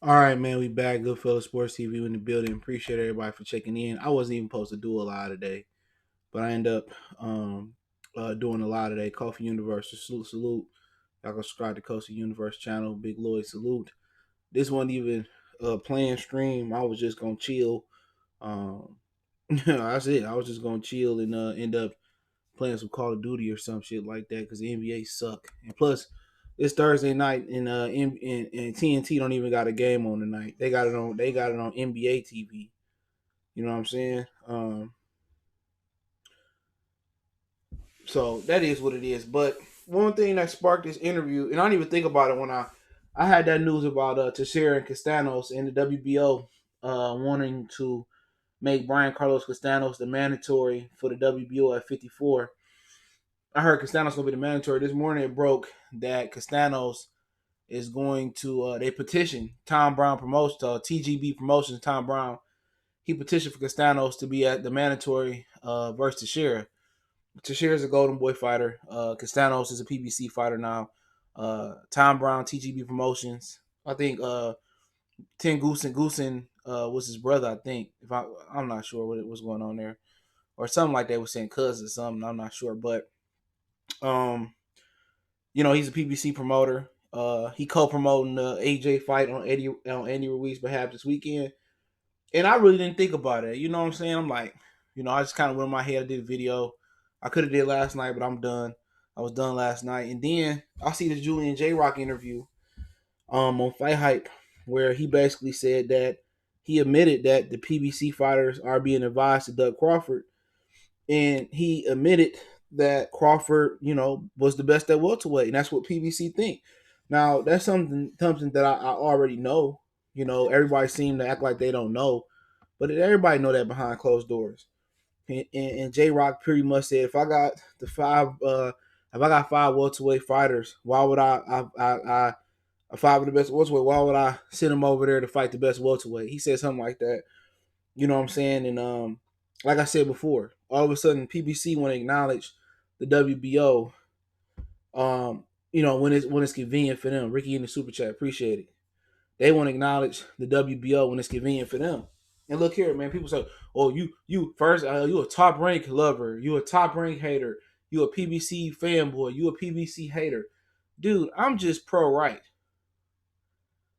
All right, man, we back. Goodfellas Sports TV in the building. Appreciate everybody for checking in. I wasn't even supposed to do a lot today, but I end up doing a lot today. Coffee Universe, salute. Y'all go subscribe to Coffee Universe channel. Big Lloyd, salute. This wasn't even playing stream. I was just gonna chill. Um, that's it. I was just gonna chill and end up playing some Call of Duty or some shit like that because the NBA suck. And plus, it's Thursday night and TNT don't even got a game on tonight. They got it on. They got it on NBA TV. You know what I'm saying? So that is what it is. But one thing that sparked this interview, and I didn't even think about it when I had that news about Teixeira and Castanos and the WBO wanting to make Brian Carlos Castanos the mandatory for the WBO at 54. I heard Castanos gonna be the mandatory. This morning it broke that Castanos is going to they petitioned Tom Brown Promotions, TGB Promotions, Tom Brown. He petitioned for Castanos to be at the mandatory versus Teixeira. Teixeira is a Golden Boy fighter. Castanos is a PBC fighter now. Tom Brown, TGB Promotions. I think Ten Goosen was his brother. I think I'm not sure what was going on there, or something like they were saying cousin or something. I'm not sure, but um, he's a PBC promoter. He co-promoting the AJ fight on Andy Ruiz's behalf this weekend. And I really didn't think about it. You know what I'm saying? I'm like, I just kind of went in my head. I did a video. I could have did last night, but I'm done. I was done last night. And then I see the Julian J.Rock interview on Fight Hype where he basically said that he admitted that the PBC fighters are being advised to Doug Crawford. And he admitted that Crawford, was the best at welterweight. And that's what PBC think. Now, that's something that I already know. Everybody seemed to act like they don't know. But everybody know that behind closed doors. And J.Rock pretty much said, if I got five welterweight fighters, why would I five of the best welterweight? Why would I send them over there to fight the best welterweight? He said something like that. You know what I'm saying? And like I said before, all of a sudden PBC want to acknowledge the WBO. When it's convenient for them. Ricky in the super chat, appreciate it. They want to acknowledge the WBO when it's convenient for them. And look here, man. People say, "Oh, you first, you a top rank lover, you a top rank hater, you a PBC fanboy, you a PBC hater." Dude, I'm just pro right.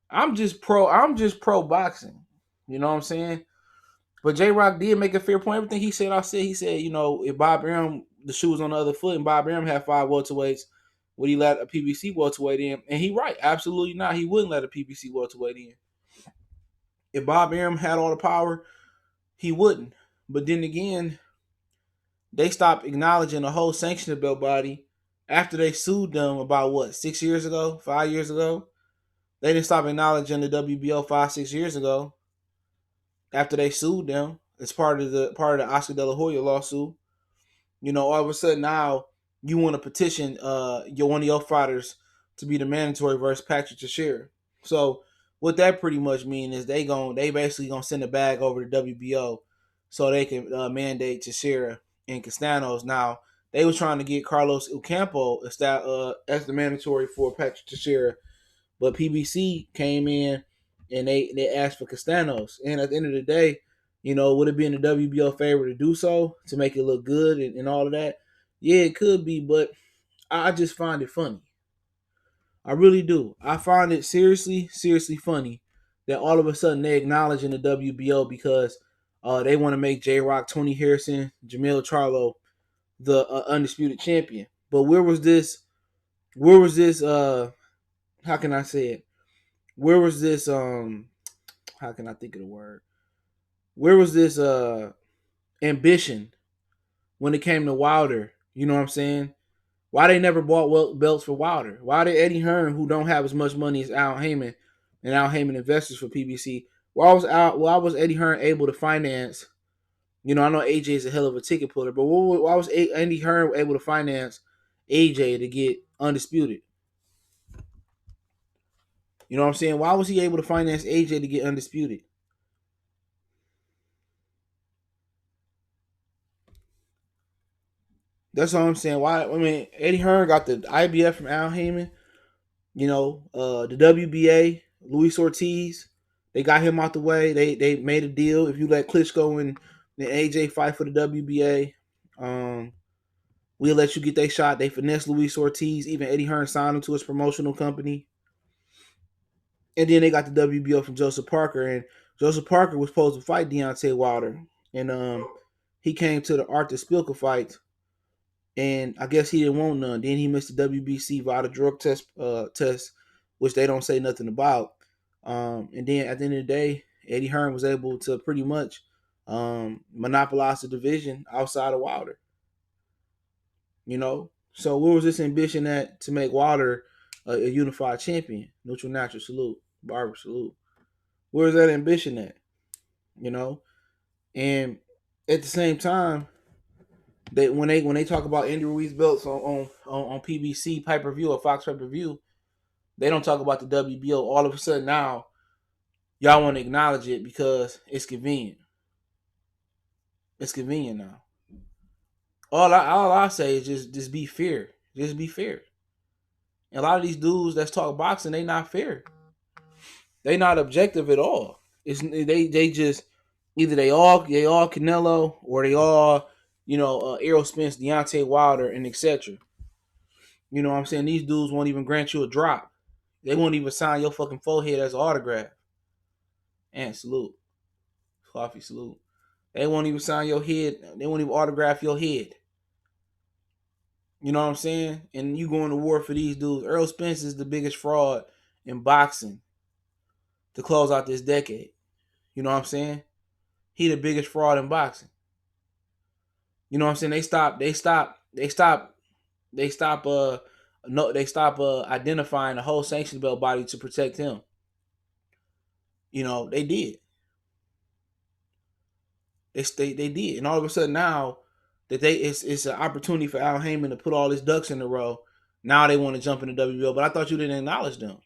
I'm just pro boxing. You know what I'm saying? But J-Rock did make a fair point. Everything he said, I said. He said, if Bob Arum, the shoe was on the other foot, and Bob Arum had five welterweights, would he let a PBC welterweight in? And he right, absolutely not. He wouldn't let a PBC welterweight in. If Bob Arum had all the power, he wouldn't. But then again, they stopped acknowledging the whole sanctioning belt body after they sued them about 6 years ago, 5 years ago. They didn't stop acknowledging the WBO 5-6 years ago after they sued them. It's part of the Oscar De La Hoya lawsuit. All of a sudden now you want to petition one of your fighters to be the mandatory versus Patrick Teixeira. So what that pretty much means is they basically gonna send a bag over to WBO so they can mandate Teixeira and Castanos. Now they was trying to get Carlos Ocampo as the mandatory for Patrick Teixeira, but PBC came in and they asked for Castanos. And at the end of the day, would it be in the WBO favor to do so to make it look good and all of that? Yeah, it could be, but I just find it funny. I really do. I find it seriously, seriously funny that all of a sudden they acknowledging the WBO because they want to make J-Rock, Tony Harrison, Jamil Charlo the undisputed champion. But where was this? How can I say it? Where was this? How can I think of the word? Where was this ambition when it came to Wilder? You know what I'm saying? Why they never bought belts for Wilder? Why did Eddie Hearn, who don't have as much money as Al Haymon, and Al Haymon investors for PBC, why was Eddie Hearn able to finance? I know AJ is a hell of a ticket puller, but why was Eddie Hearn able to finance AJ to get undisputed? You know what I'm saying? Why was he able to finance AJ to get undisputed? That's all I'm saying. Why? I mean, Eddie Hearn got the IBF from Al Haymon. The WBA, Luis Ortiz. They got him out the way. They made a deal. If you let Klitschko and AJ fight for the WBA, we'll let you get that shot. They finessed Luis Ortiz. Even Eddie Hearn signed him to his promotional company. And then they got the WBO from Joseph Parker. And Joseph Parker was supposed to fight Deontay Wilder. And he came to the Arthur Spilka fight. And I guess he didn't want none. Then he missed the WBC Wilder drug test, which they don't say nothing about. And then at the end of the day, Eddie Hearn was able to pretty much monopolize the division outside of Wilder. You know? So where was this ambition at to make Wilder a unified champion? Neutral natural salute. Barber salute. Where's that ambition at? You know? And at the same time, when they talk about Andy Ruiz belts on PBC pay-per-view or Fox pay-per-view, they don't talk about the WBO. All of a sudden now, y'all want to acknowledge it because it's convenient. It's convenient now. All I say is just be fair. Just be fair. And a lot of these dudes that's talk boxing, they not fair. They not objective at all. They just either they all Canelo or they all Errol Spence, Deontay Wilder, and etc. You know what I'm saying? These dudes won't even grant you a drop. They won't even sign your fucking forehead as an autograph. And salute. Coffee salute. They won't even sign your head. They won't even autograph your head. You know what I'm saying? And you going to war for these dudes. Errol Spence is the biggest fraud in boxing to close out this decade. You know what I'm saying? He the biggest fraud in boxing. You know what I'm saying? They stop identifying the whole sanction belt body to protect him. You know, they did. They did. And all of a sudden now that it's an opportunity for Al Haymon to put all his ducks in a row. Now they want to jump in the WBO, but I thought you didn't acknowledge them.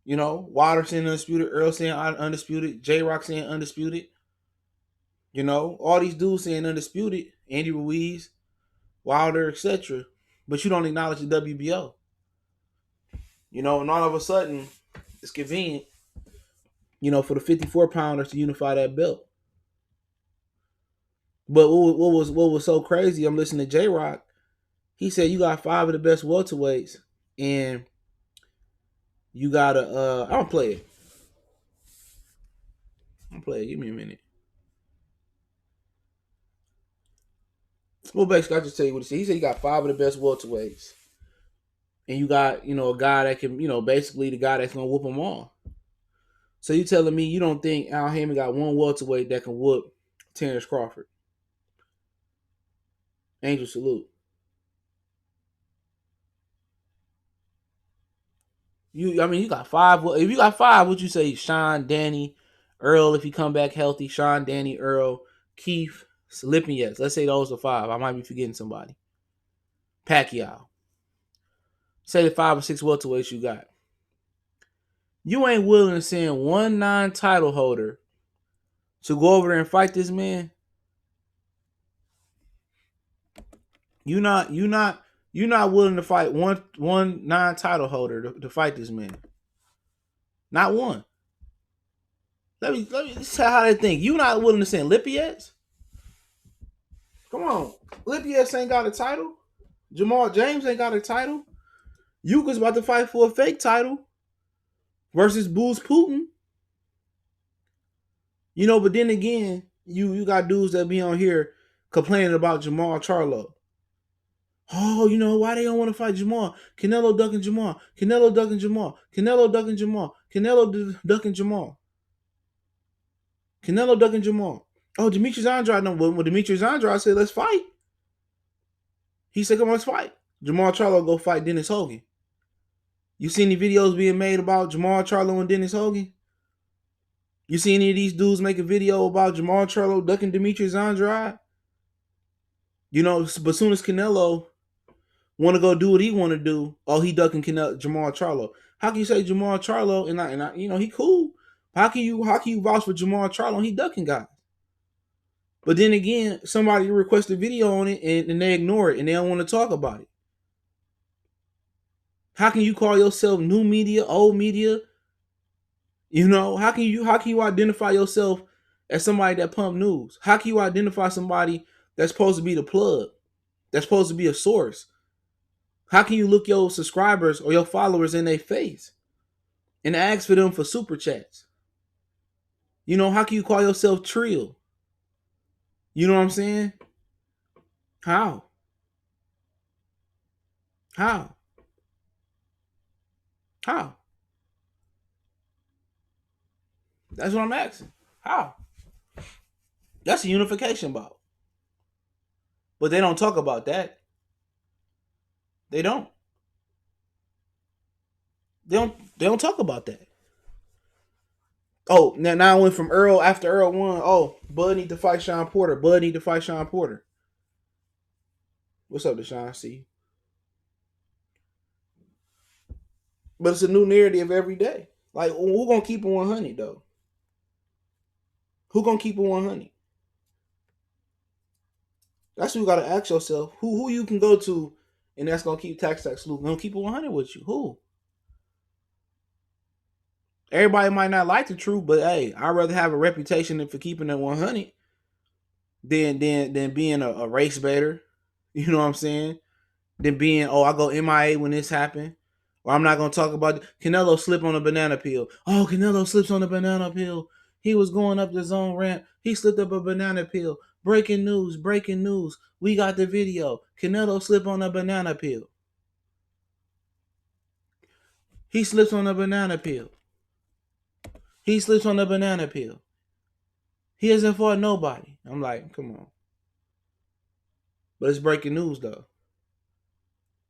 You know, Wilder saying undisputed, Earl saying undisputed, J.Rock saying undisputed. You know, all these dudes saying undisputed, Andy Ruiz, Wilder, etc. But you don't acknowledge the WBO. You know, and all of a sudden, it's convenient, for the 54-pounders to unify that belt. But what was so crazy, I'm listening to J.Rock. He said you got 5 of the best welterweights, and you gotta I'll play it. Give me a minute. Well, basically, I'll just tell you what he said. He said you got 5 of the best welterweights. And you got, a guy that can, basically the guy that's gonna whoop them all. So you telling me you don't think Al Haymon got one welterweight that can whoop Terence Crawford? Angel salute. You got 5. If you got 5, would you say Sean, Danny, Earl, if he come back healthy, Sean, Danny, Earl, Keith, Lipinets. Let's say those are 5. I might be forgetting somebody. Pacquiao. Say the 5 or 6 welterweights you got. You ain't willing to send one non-title holder to go over there and fight this man. You're not willing to fight one non-title holder to fight this man. Not one. Let me tell how they think. You not willing to send Lipinets? Come on. Lipinets ain't got a title. Jamal James ain't got a title. Yuka's about to fight for a fake title versus Booz Putin. But then again, you got dudes that be on here complaining about Jamal Charlo. Oh, why they don't want to fight Jamal? Canelo ducking Jamal. Canelo ducking Jamal. Canelo ducking Jamal. Canelo ducking Jamal. Canelo ducking Jamal. Oh, Demetrius Andrade. No, when Demetrius Andrade said, let's fight. He said, come on, let's fight. Jamal Charlo go fight Dennis Hogan. You see any videos being made about Jamal Charlo and Dennis Hogan? You see any of these dudes make a video about Jamal Charlo ducking Demetrius Andrade? But soon as Canelo want to go do what he want to do, he ducking Jamal Charlo. How can you say Jamal Charlo and I he cool? How can you vouch for Jamal Charlo and he ducking guys? But then again, somebody requests a video on it and they ignore it and they don't want to talk about it. How can you call yourself new media, old media, You know, how can you identify yourself as somebody that pump news? How can you identify somebody that's supposed to be the plug? That's supposed to be a source? How can you look your subscribers or your followers in their face and ask for them for super chats? You know, how can you call yourself Trill? You know what I'm saying? How? How? How? That's what I'm asking. How? That's a unification bout. But they don't talk about that. They don't. They don't talk about that. Oh, now I went from Errol after Errol won. Oh, Bud need to fight Sean Porter. Bud need to fight Sean Porter. What's up, Deshaun? See, but it's a new narrative every day. Like, who gonna keep it 100 though? Who gonna keep it 100? That's what you gotta ask yourself. Who you can go to, and that's gonna keep tax loop. Gonna keep it 100 with you. Who? Everybody might not like the truth, but hey, I'd rather have a reputation for keeping it 100 than being a race baiter. You know what I'm saying? Than being, oh, I go MIA when this happened. Or I'm not gonna talk about Canelo slip on a banana peel. Oh, Canelo slips on a banana peel. He was going up the zone ramp. He slipped up a banana peel. Breaking news, breaking news. We got the video. Canelo slip on a banana peel. He slips on a banana peel. He slips on a banana peel. He hasn't fought nobody. I'm like, come on. But it's breaking news though.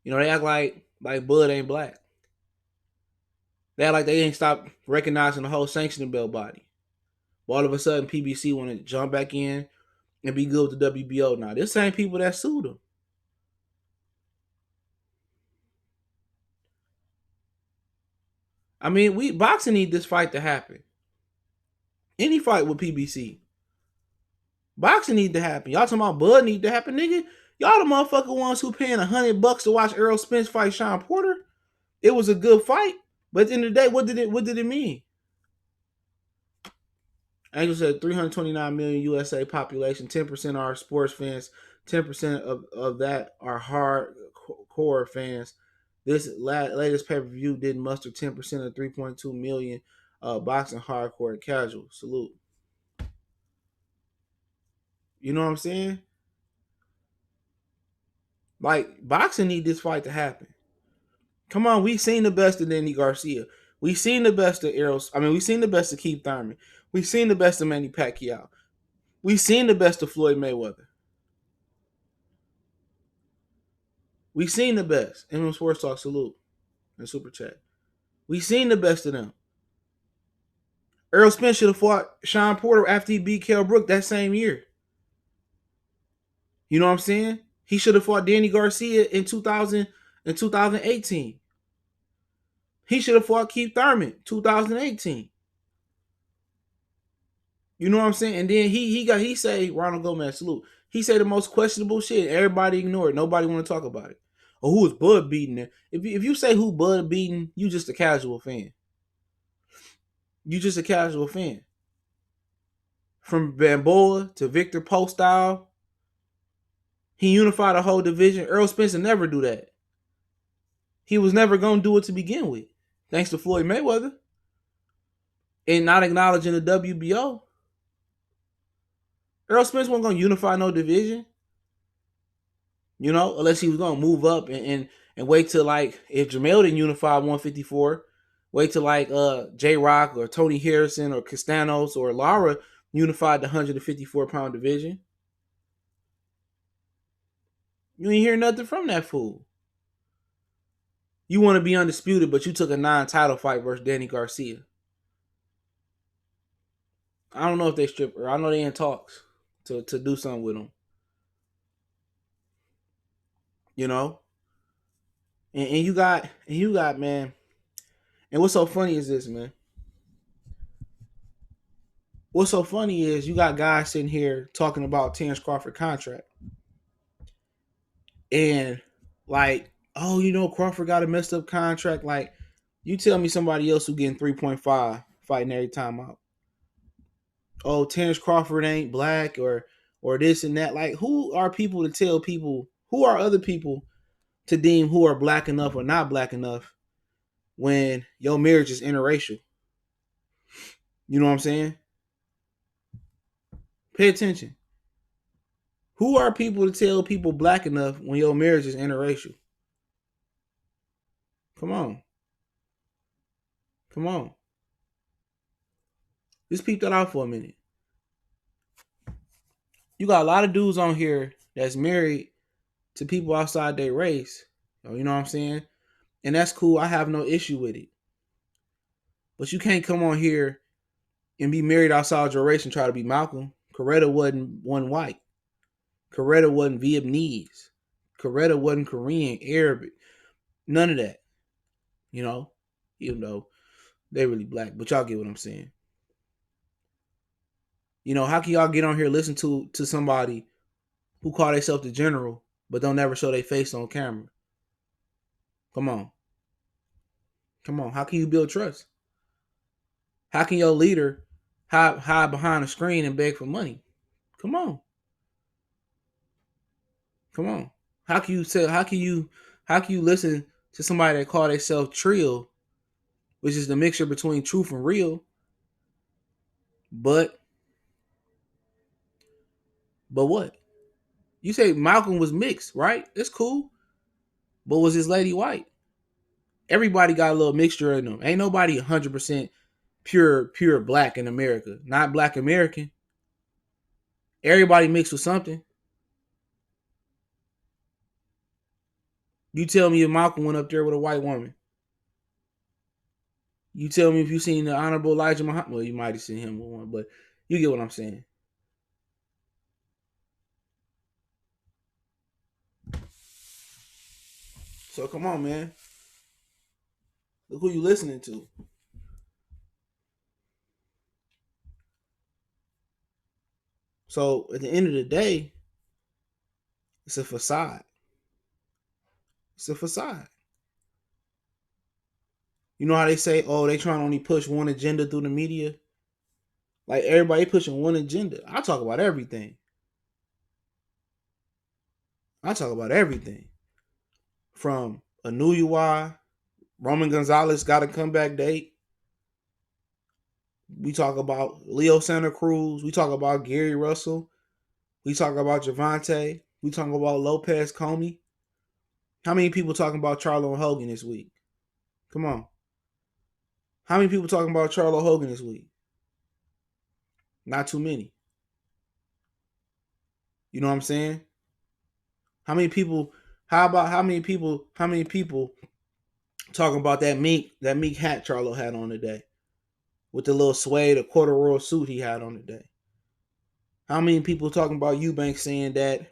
You know, they act like Bud ain't black. They act like they ain't stopped recognizing the whole sanctioning belt body. But all of a sudden, PBC want to jump back in and be good with the WBO now. This same people that sued them. I mean, boxing need this fight to happen. Any fight with PBC. Boxing need to happen. Y'all talking about Bud need to happen, nigga? Y'all the motherfucker ones who paying $100 to watch Errol Spence fight Sean Porter. It was a good fight, but at the end of the day, what did it mean? Angel said 329 million USA population, 10% are sports fans, 10% of that are hardcore fans. This latest pay-per-view didn't muster 10% of 3.2 million boxing hardcore and casual. Salute. You know what I'm saying? Like, boxing need this fight to happen. Come on, we seen the best of Danny Garcia. We seen the best of Errol. I mean, we seen the best of Keith Thurman. We seen the best of Manny Pacquiao. We seen the best of Floyd Mayweather. We seen the best. MM Sports Talk, salute. And Super Chat. We seen the best of them. Errol Spence should have fought Sean Porter after he beat Kell Brook that same year. You know what I'm saying? He should have fought Danny Garcia in 2018. He should have fought Keith Thurman 2018. You know what I'm saying? And then he say Ronald Gomez, salute. He say the most questionable shit. Everybody ignore it. Nobody want to talk about it. Or who is Bud beating it? If you say who Bud beating, you just a casual fan. You just a casual fan. From Bamboa to Victor Postile, he unified a whole division. Errol Spencer never do that. He was never going to do it to begin with. Thanks to Floyd Mayweather. And not acknowledging the WBO. Errol Spence wasn't going to unify no division. You know, unless he was going to move up and wait till, like, if Jamel didn't unify 154, wait till like J.Rock or Tony Harrison or Castanos or Lara unified the 154-pound division. You ain't hear nothing from that fool. You want to be undisputed, but you took a non-title fight versus Danny Garcia. I don't know if they strip her. I know they in talks to do something with him. You know? And you got, man. And what's so funny is this, man. What's so funny is you got guys sitting here talking about Terence Crawford contract. And like, oh, you know, Crawford got a messed up contract. Like, you tell me somebody else who getting 3.5 fighting every time out. Oh, Terence Crawford ain't black or this and that. Like, who are people to tell people? Who are other people to deem who are black enough or not black enough when your marriage is interracial? You know what I'm saying? Pay attention. Who are people to tell people black enough when your marriage is interracial? Come on. Come on. Just peep that out for a minute. You got a lot of dudes on here that's married to people outside their race. You know what I'm saying? And that's cool. I have no issue with it. But you can't come on here and be married outside your race and try to be Malcolm. Coretta wasn't white. Coretta wasn't Vietnamese. Coretta wasn't Korean, Arabic. None of that. You know? Even though they really black. But y'all get what I'm saying. You know, how can y'all get on here listen to somebody who call themselves the general but don't ever show their face on camera? Come on. Come on. How can you build trust? How can your leader hide behind a screen and beg for money? Come on. Come on. How can you listen to somebody that call themselves Trill, which is the mixture between truth and real, but what? You say Malcolm was mixed, right? It's cool. But was his lady white? Everybody got a little mixture in them. Ain't nobody 100% pure black in America. Not black American. Everybody mixed with something. You tell me if Malcolm went up there with a white woman. You tell me if you seen the Honorable Elijah Muhammad. Well, you might have seen him with one, but you get what I'm saying. So come on, man. Look who you listening to. So at the end of the day, it's a facade. It's a facade. You know how they say, oh, they trying to only push one agenda through the media? Like everybody pushing one agenda. I talk about everything. I talk about everything. From Anuyuwa, Roman Gonzalez got a comeback date. We talk about Leo Santa Cruz. We talk about Gary Russell. We talk about Javante. We talk about Lopez Comey. How many people talking about Charlo and Hogan this week? Come on. How many people talking about Charlo Hogan this week? Not too many. You know what I'm saying? How many people talking about that mink hat Charlo had on today? With the little suede, a corduroy suit he had on today. How many people talking about Eubanks saying that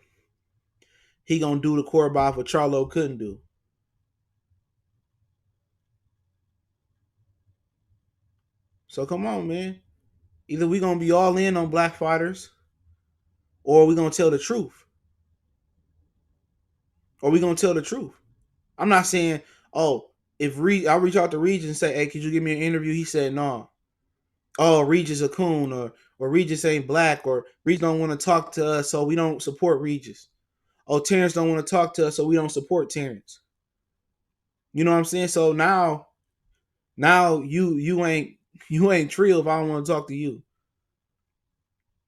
he gonna do the quarterback what Charlo couldn't do? So come on, man. Either we gonna be all in on black fighters, or we gonna tell the truth. Or we gonna tell the truth. I'm not saying, oh, if I'll reach out to Regis and say, hey, could you give me an interview? He said, no. Nah. Oh, Regis a coon, or Regis ain't black, or Regis don't want to talk to us, so we don't support Regis. Oh, Terence don't want to talk to us, so we don't support Terence. You know what I'm saying? So now you ain't trill if I don't want to talk to you.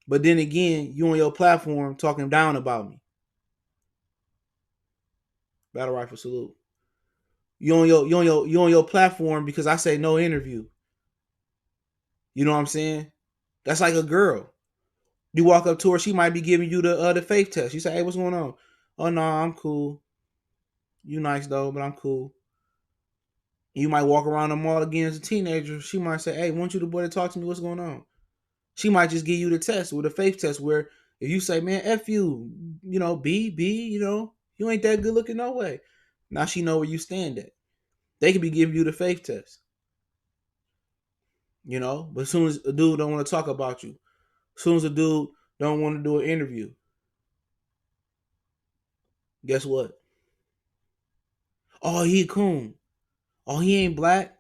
But then again, you on your platform talking down about me. Battle Rifle salute. You on your platform because I say no interview. You know what I'm saying? That's like a girl. You walk up to her, she might be giving you the faith test. You say, hey, what's going on? Oh no, I'm cool. You nice though, but I'm cool. You might walk around the mall again as a teenager. She might say, hey, want you the boy to talk to me? What's going on? She might just give you the test with a faith test where if you say, man, F you, B, you ain't that good looking no way. Now she know where you stand at. They could be giving you the faith test. But as soon as a dude don't want to talk about you, as soon as a dude don't want to do an interview, guess what? Oh, he a coon. Oh, he ain't black.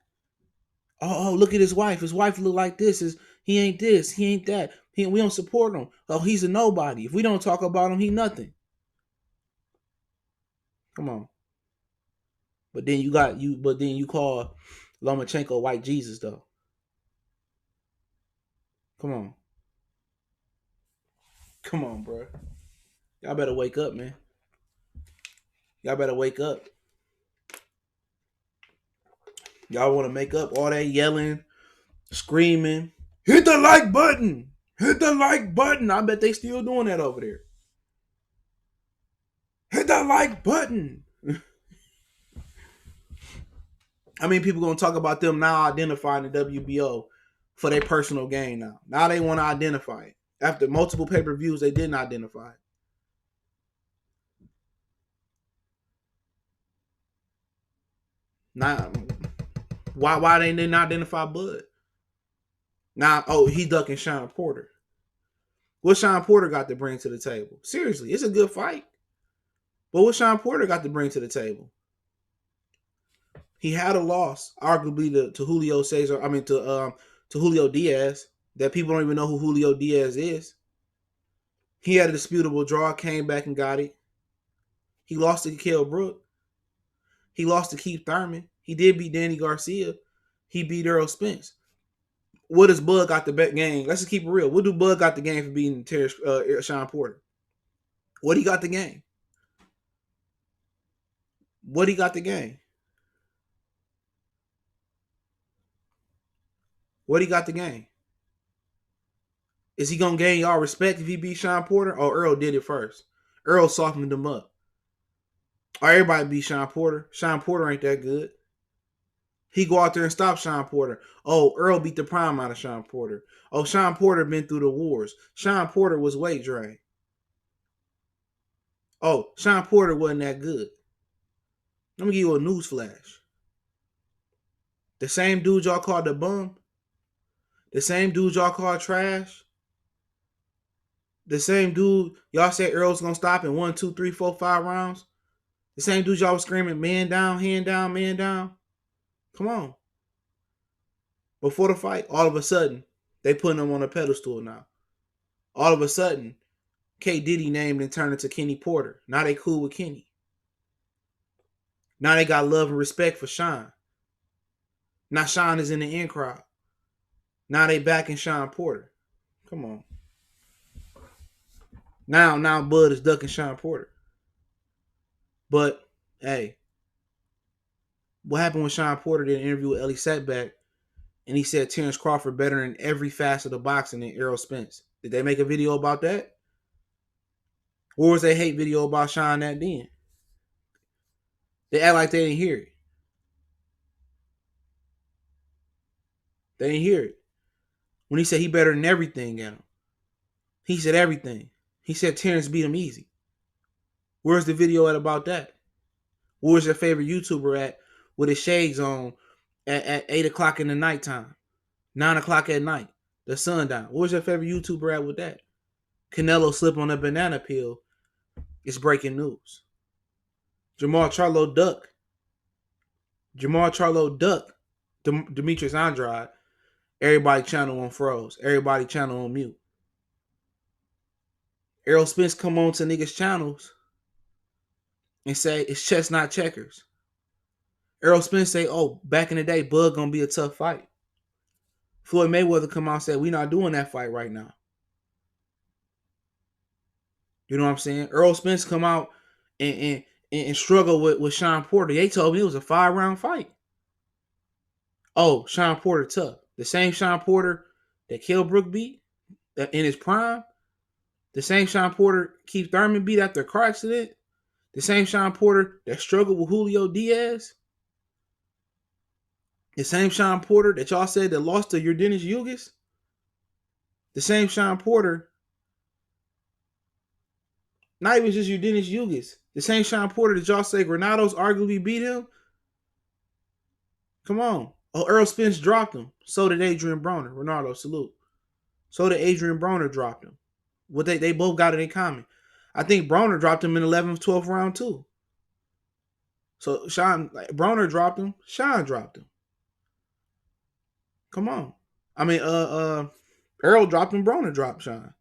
Oh, look at his wife. His wife look like this. He ain't this. He ain't that. We don't support him. Oh, he's a nobody. If we don't talk about him, he nothing. Come on. But then you got you. But then you call Lomachenko white Jesus though. Come on. Come on, bro. Y'all better wake up, man. Y'all better wake up. Y'all want to make up all that yelling, screaming. Hit the like button. Hit the like button. I bet they still doing that over there. Hit that like button. I mean, people gonna talk about them now identifying the WBO for their personal gain now. Now they want to identify it. After multiple pay-per-views, they didn't identify it. Now, why they didn't identify Bud? Now, he ducking Sean Porter. What Sean Porter got to bring to the table? Seriously, it's a good fight. But what Sean Porter got to bring to the table? He had a loss, arguably to Julio Cesar. I mean to Julio Diaz. That people don't even know who Julio Diaz is. He had a disputable draw, came back and got it. He lost to Kell Brook. He lost to Keith Thurman. He did beat Danny Garcia. He beat Errol Spence. What does Bud got the bet game? Let's just keep it real. What do Bud got the game for beating Sean Porter? What he got the game? What he got the game? What he got the game? Is he gonna gain y'all respect if he beat Sean Porter? Oh, Errol did it first. Errol softened him up. Or everybody beat Sean Porter. Sean Porter ain't that good. He go out there and stop Sean Porter. Oh, Errol beat the prime out of Sean Porter. Oh, Sean Porter been through the wars. Sean Porter was weight drained. Oh, Sean Porter wasn't that good. Let me give you a news flash. The same dude y'all called the bum, the same dude y'all called trash, the same dude y'all said Errol's gonna stop in 1, 2, 3, 4, 5 rounds, the same dude y'all was screaming man down, hand down, man down. Come on. Before the fight, all of a sudden, they putting him on a pedestal now. All of a sudden, K. Diddy named and turned into Kenny Porter. Now they cool with Kenny. Now they got love and respect for Sean. Now Sean is in the in crowd. Now they backing Sean Porter. Come on. Now Bud is ducking Sean Porter. But, hey, what happened when Sean Porter did an interview with Ellie Setback and he said Terence Crawford better in every facet of boxing than Errol Spence? Did they make a video about that? Or was they hate video about Sean that then? They act like they didn't hear it. They didn't hear it. When he said he better than everything at him. He said everything. He said Terence beat him easy. Where's the video at about that? Where's your favorite YouTuber at with his shades on at 8 o'clock in the nighttime? 9 o'clock at night. The sun down. Where's your favorite YouTuber at with that? Canelo slip on a banana peel. It's breaking news. Jamal Charlo duck. Demetrius Andrade. Everybody channel on froze. Everybody channel on mute. Errol Spence come on to niggas' channels and say it's chess not checkers. Errol Spence say, oh, back in the day, Bud gonna be a tough fight. Floyd Mayweather come out and say, we not doing that fight right now. You know what I'm saying? Errol Spence come out and struggle with Sean Porter. They told me it was a 5-round fight. Oh, Sean Porter tough. The same Sean Porter that Kell Brook beat in his prime. The same Sean Porter Keith Thurman beat after a car accident. The same Sean Porter that struggled with Julio Diaz. The same Sean Porter that y'all said that lost to Yordenis Ugas. The same Sean Porter. Not even just Yordenis Ugas. The same Sean Porter that y'all say Granados arguably beat him. Come on. Oh, Errol Spence dropped him. So did Adrian Broner. Ronaldo, salute. So did Adrian Broner dropped him. What they both got it in common. I think Broner dropped him in 11th, 12th round too. So Broner dropped him. Sean dropped him. Come on. I mean, Errol dropped and Broner dropped, Sean.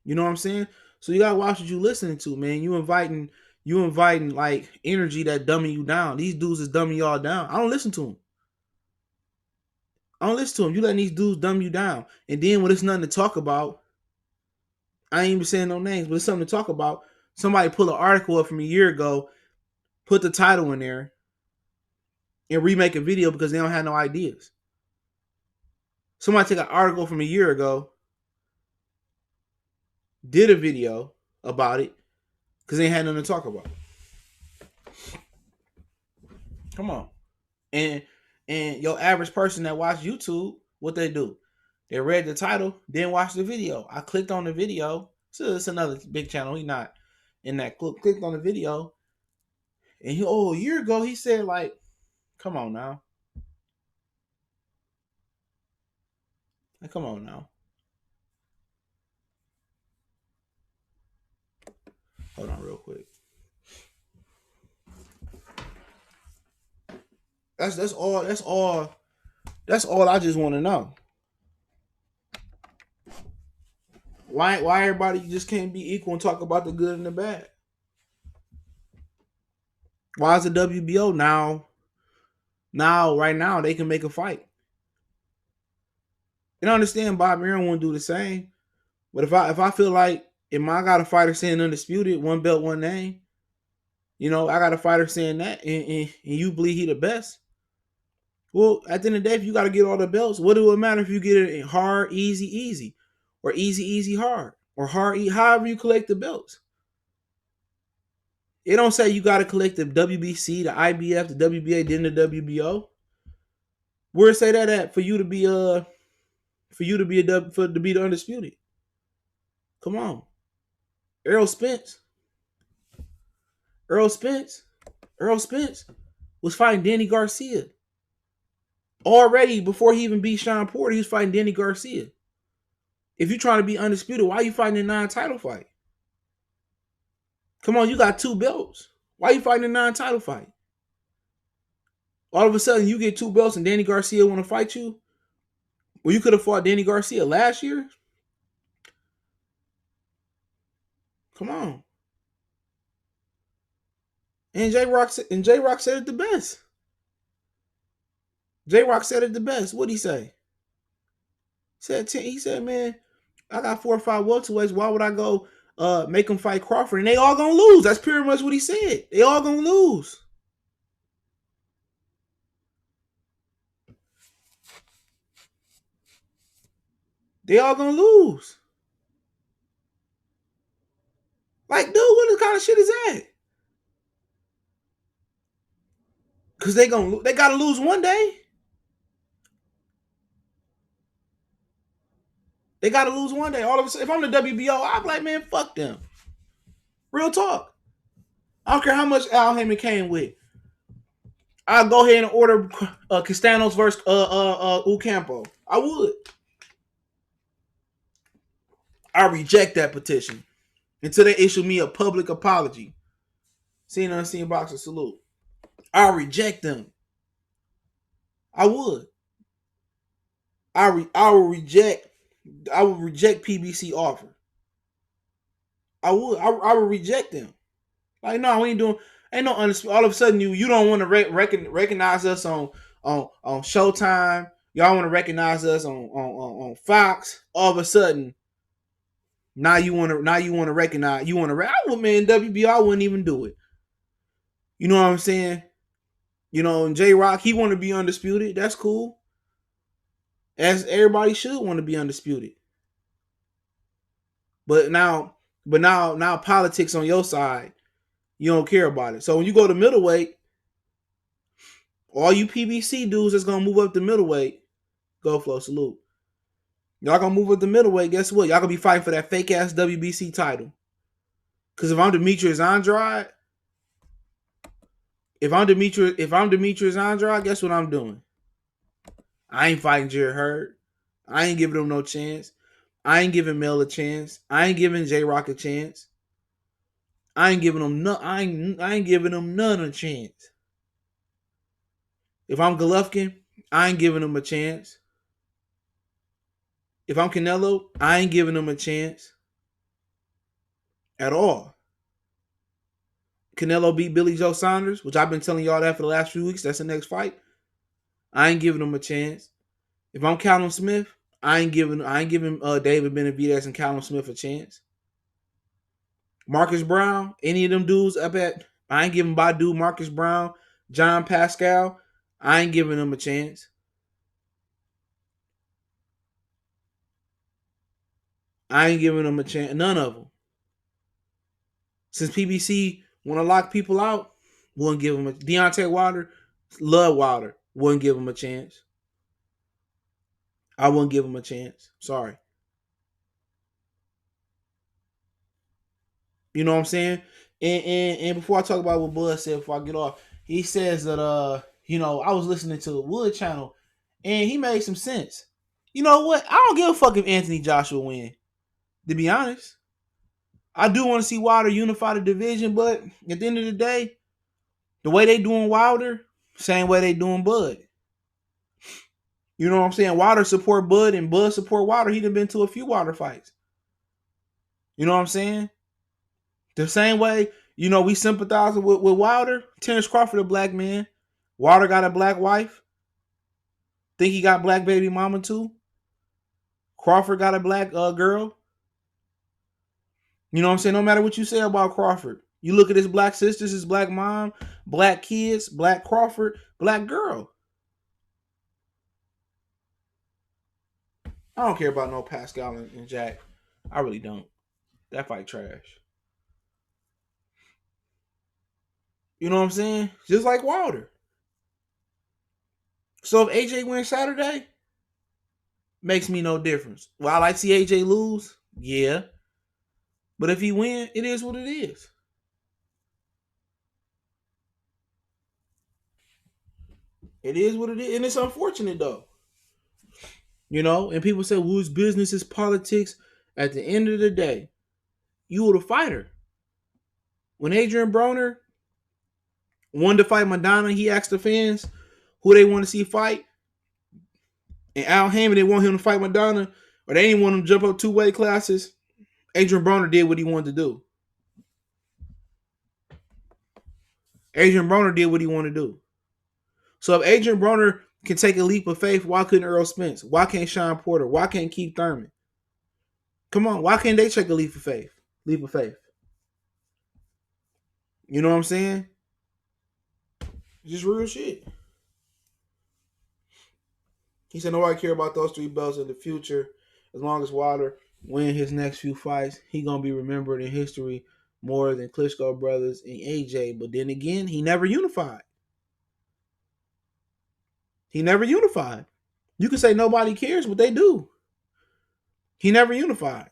You know what I'm saying? So you gotta watch what you listening to, man. You inviting like energy that dummy you down. These dudes is dumbing y'all down. I don't listen to them. I don't listen to them. You letting these dudes dumb you down. And then when it's nothing to talk about, I ain't even saying no names, but it's something to talk about. Somebody pull an article up from a year ago, put the title in there, and remake a video because they don't have no ideas. Somebody take an article from a year ago, did a video about it because they ain't had nothing to talk about. Come on. And your average person that watch YouTube, what they do? They read the title, then watch the video. I clicked on the video. So it's another big channel. He not in that clip. Clicked on the video. And a year ago, he said, like, come on now. Like, come on now. Hold on real quick. That's all I just want to know. Why everybody just can't be equal and talk about the good and the bad? Why is the WBO right now they can make a fight? And I understand Bob Aaron won't do the same. But if I feel like if I got a fighter saying undisputed, one belt, one name, I got a fighter saying that, and you believe he the best. Well, at the end of the day, if you got to get all the belts, what do it matter if you get it hard, easy, or easy, hard, or hard, however you collect the belts? It don't say you got to collect the WBC, the IBF, the WBA, then the WBO. Where it say that at for you to be the undisputed? Come on, Errol Spence was fighting Danny Garcia. Already before he even beat Sean Porter, he was fighting Danny Garcia. If you're trying to be undisputed, why are you fighting a non-title fight? Come on, you got 2 belts. Why are you fighting a non-title fight? All of a sudden, you get 2 belts and Danny Garcia want to fight you? Well, you could have fought Danny Garcia last year. Come on. And J.Rock said it the best. J.Rock said it the best. What'd he say? He said, man, I got 4 or 5 welterweights. Why would I go make them fight Crawford? And they all gonna lose. That's pretty much what he said. They all gonna lose. They all gonna lose. Like, dude, what kind of shit is that? Because they gotta lose one day. They gotta lose one day. All of a sudden, if I'm the WBO, I'm like, man, fuck them. Real talk. I don't care how much Al Haymon came with. I'll go ahead and order Castanos versus Ocampo. I would. I reject that petition until they issue me a public apology. Seen unseen boxer salute. I reject them. I would. I will reject PBC offer. I would. I would reject them. Like, no, we ain't doing. Ain't no undisputed. All of a sudden, you don't want to recognize us on Showtime. Y'all want to recognize us on Fox. All of a sudden, now you want to recognize. You want to. I would, man. WBO, I wouldn't even do it. You know what I'm saying? And J.Rock, he want to be undisputed. That's cool. As everybody should want to be undisputed. But now politics on your side, you don't care about it. So when you go to middleweight, all you PBC dudes that's gonna move up to middleweight, go flow, salute. Y'all gonna move up to middleweight. Guess what? Y'all gonna be fighting for that fake ass WBC title. Because if I'm Demetrius Andrade, guess what I'm doing? I ain't fighting Jared Hurd. I ain't giving him no chance. I ain't giving Mel a chance. I ain't giving J.Rock a chance. I ain't giving him none a chance. If I'm Golovkin, I ain't giving him a chance. If I'm Canelo, I ain't giving him a chance at all. Canelo beat Billy Joe Saunders, which I've been telling y'all that for the last few weeks. That's the next fight. I ain't giving him a chance. If I'm Callum Smith, I ain't giving David Benavidez and Callum Smith a chance. Marcus Brown, any of them dudes up at, I ain't giving Badu, Marcus Brown, John Pascal, I ain't giving them a chance. I ain't giving them a chance. None of them. Since PBC want to lock people out, wouldn't give them a Deontay Wilder, love Wilder, wouldn't give him a chance. I wouldn't give him a chance. Sorry. You know what I'm saying? And before I talk about what Bud said, before I get off, he says that I was listening to the Wood channel and he made some sense. You know what? I don't give a fuck if Anthony Joshua win. To be honest, I do want to see Wilder unify the division, but at the end of the day, the way they doing Wilder, same way they doing Bud. You know what I'm saying? Wilder support Bud and Bud support Wilder. He done been to a few Wilder fights. You know what I'm saying? The same way, we sympathize with Wilder. Terence Crawford, a black man. Wilder got a black wife. Think he got black baby mama too. Crawford got a black girl. You know what I'm saying? No matter what you say about Crawford, you look at his black sisters, his black mom, black kids, black Crawford, black girl. I don't care about no Pascal and Jack. I really don't. That fight trash. You know what I'm saying? Just like Wilder. So if AJ wins Saturday, makes me no difference. Well, I like to see AJ lose. Yeah. But if he win, it is what it is. It is what it is. And it's unfortunate though. And people say, well, business is politics. At the end of the day, you were the fighter. When Adrian Broner wanted to fight Madonna, he asked the fans who they want to see fight. And Al Haymon, they want him to fight Madonna, or they didn't want him to jump up 2 weight classes. Adrian Broner did what he wanted to do. Adrian Broner did what he wanted to do. So if Adrian Broner can take a leap of faith, why couldn't Errol Spence? Why can't Sean Porter? Why can't Keith Thurman? Come on, why can't they take a leap of faith? Leap of faith. You know what I'm saying? Just real shit. He said nobody care about those 3 belts in the future. As long as Wilder win his next few fights, he gonna be remembered in history more than Klitschko brothers and AJ. But then again, he never unified. He never unified. You can say nobody cares, but they do. He never unified.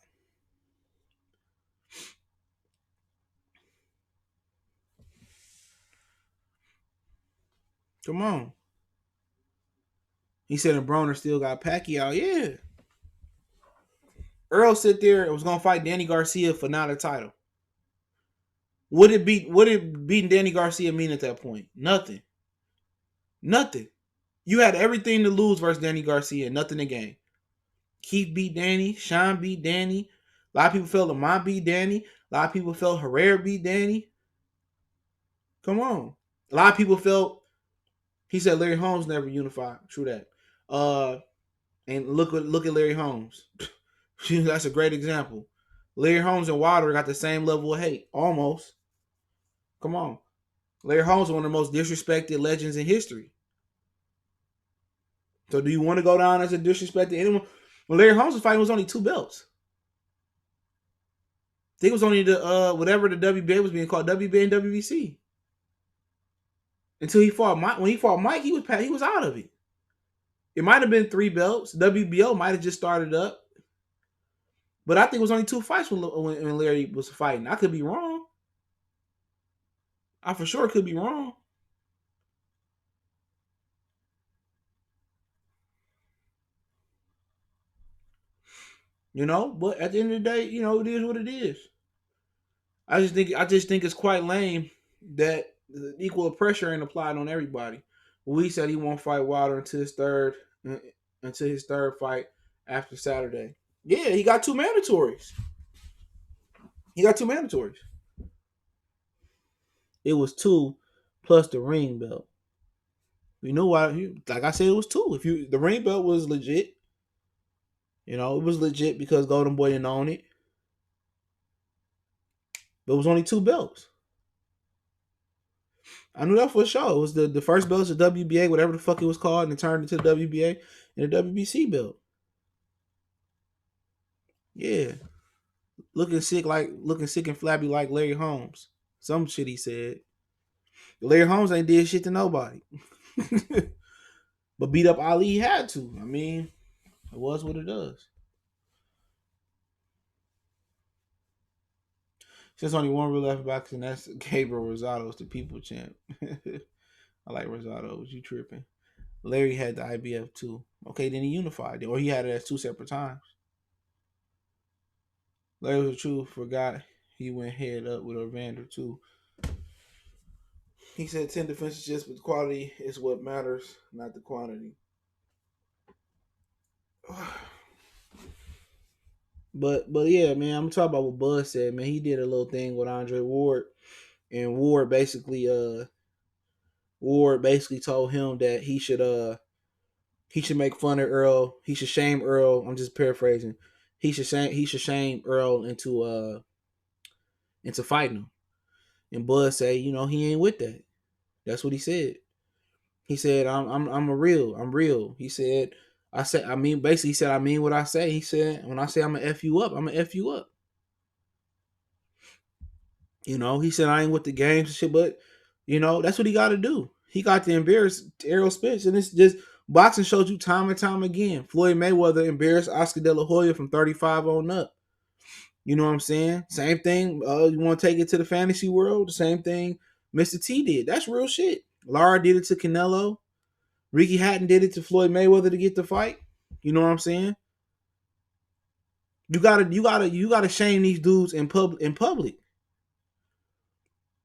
Come on. He said and Broner still got Pacquiao. Yeah. Earl sit there and was gonna fight Danny Garcia for not a title. What did beating Danny Garcia mean at that point? Nothing. Nothing. You had everything to lose versus Danny Garcia, nothing to gain. Keith beat Danny. Sean beat Danny. A lot of people felt Lamont beat Danny. A lot of people felt Herrera beat Danny. Come on. A lot of people felt, he said Larry Holmes never unified. True that. And look at Larry Holmes. That's a great example. Larry Holmes and Wilder got the same level of hate. Almost. Come on. Larry Holmes is one of the most disrespected legends in history. So do you want to go down as a disrespected anyone? When Larry Holmes was fighting, it was only 2 belts. I think it was only the whatever the WBA was being called, WBA and WBC. Until he fought Mike. When he fought Mike, he was out of it. It might have been 3 belts. WBO might have just started up. But I think it was only 2 fights when Larry was fighting. I could be wrong. I for sure could be wrong. But at the end of the day, it is what it is. I just think it's quite lame that the equal pressure ain't applied on everybody. We said he won't fight Wilder until his third fight after Saturday. Yeah, he got two mandatories. He got two mandatories. It was two plus the ring belt. You know why? Like I said, it was two. If you the ring belt was legit, it was legit because Golden Boy didn't own it. But it was only two belts. I knew that for sure. It was the first belt was the WBA, whatever the fuck it was called, and it turned into the WBA and the WBC belt. Yeah. Looking sick and flabby like Larry Holmes. Some shit he said. Larry Holmes ain't did shit to nobody. But beat up Ali he had to. I mean, it was what it does. Since only one real left boxing, that's Gabriel Rosado's the people champ. I like Rosado. Was you tripping? Larry had the IBF too. Okay, then he unified it. Or he had it as two separate times. Larry was the truth. Forgot he went head up with Evander too. He said 10 defenses just, but the quality is what matters, not the quantity. But yeah, man, I'm talking about what Buzz said, man. He did a little thing with Andre Ward, and Ward basically told him that he should make fun of Earl. He should shame Earl. I'm just paraphrasing. He should shame Earl into fighting him. And Buzz say, he ain't with that. That's what he said. He said, I'm real. He said, basically he said, I mean what I say. He said, when I say I'm gonna F you up, I'm gonna F you up. He said, I ain't with the games and shit, but that's what he got to do. He got to embarrass Errol Spence, and it's just boxing shows you time and time again. Floyd Mayweather embarrassed Oscar De La Hoya from 35 on up. You know what I'm saying? Same thing. You want to take it to the fantasy world? The same thing Mr. T did. That's real shit. Lara did it to Canelo. Ricky Hatton did it to Floyd Mayweather to get the fight. You know what I'm saying? You gotta shame these dudes in public.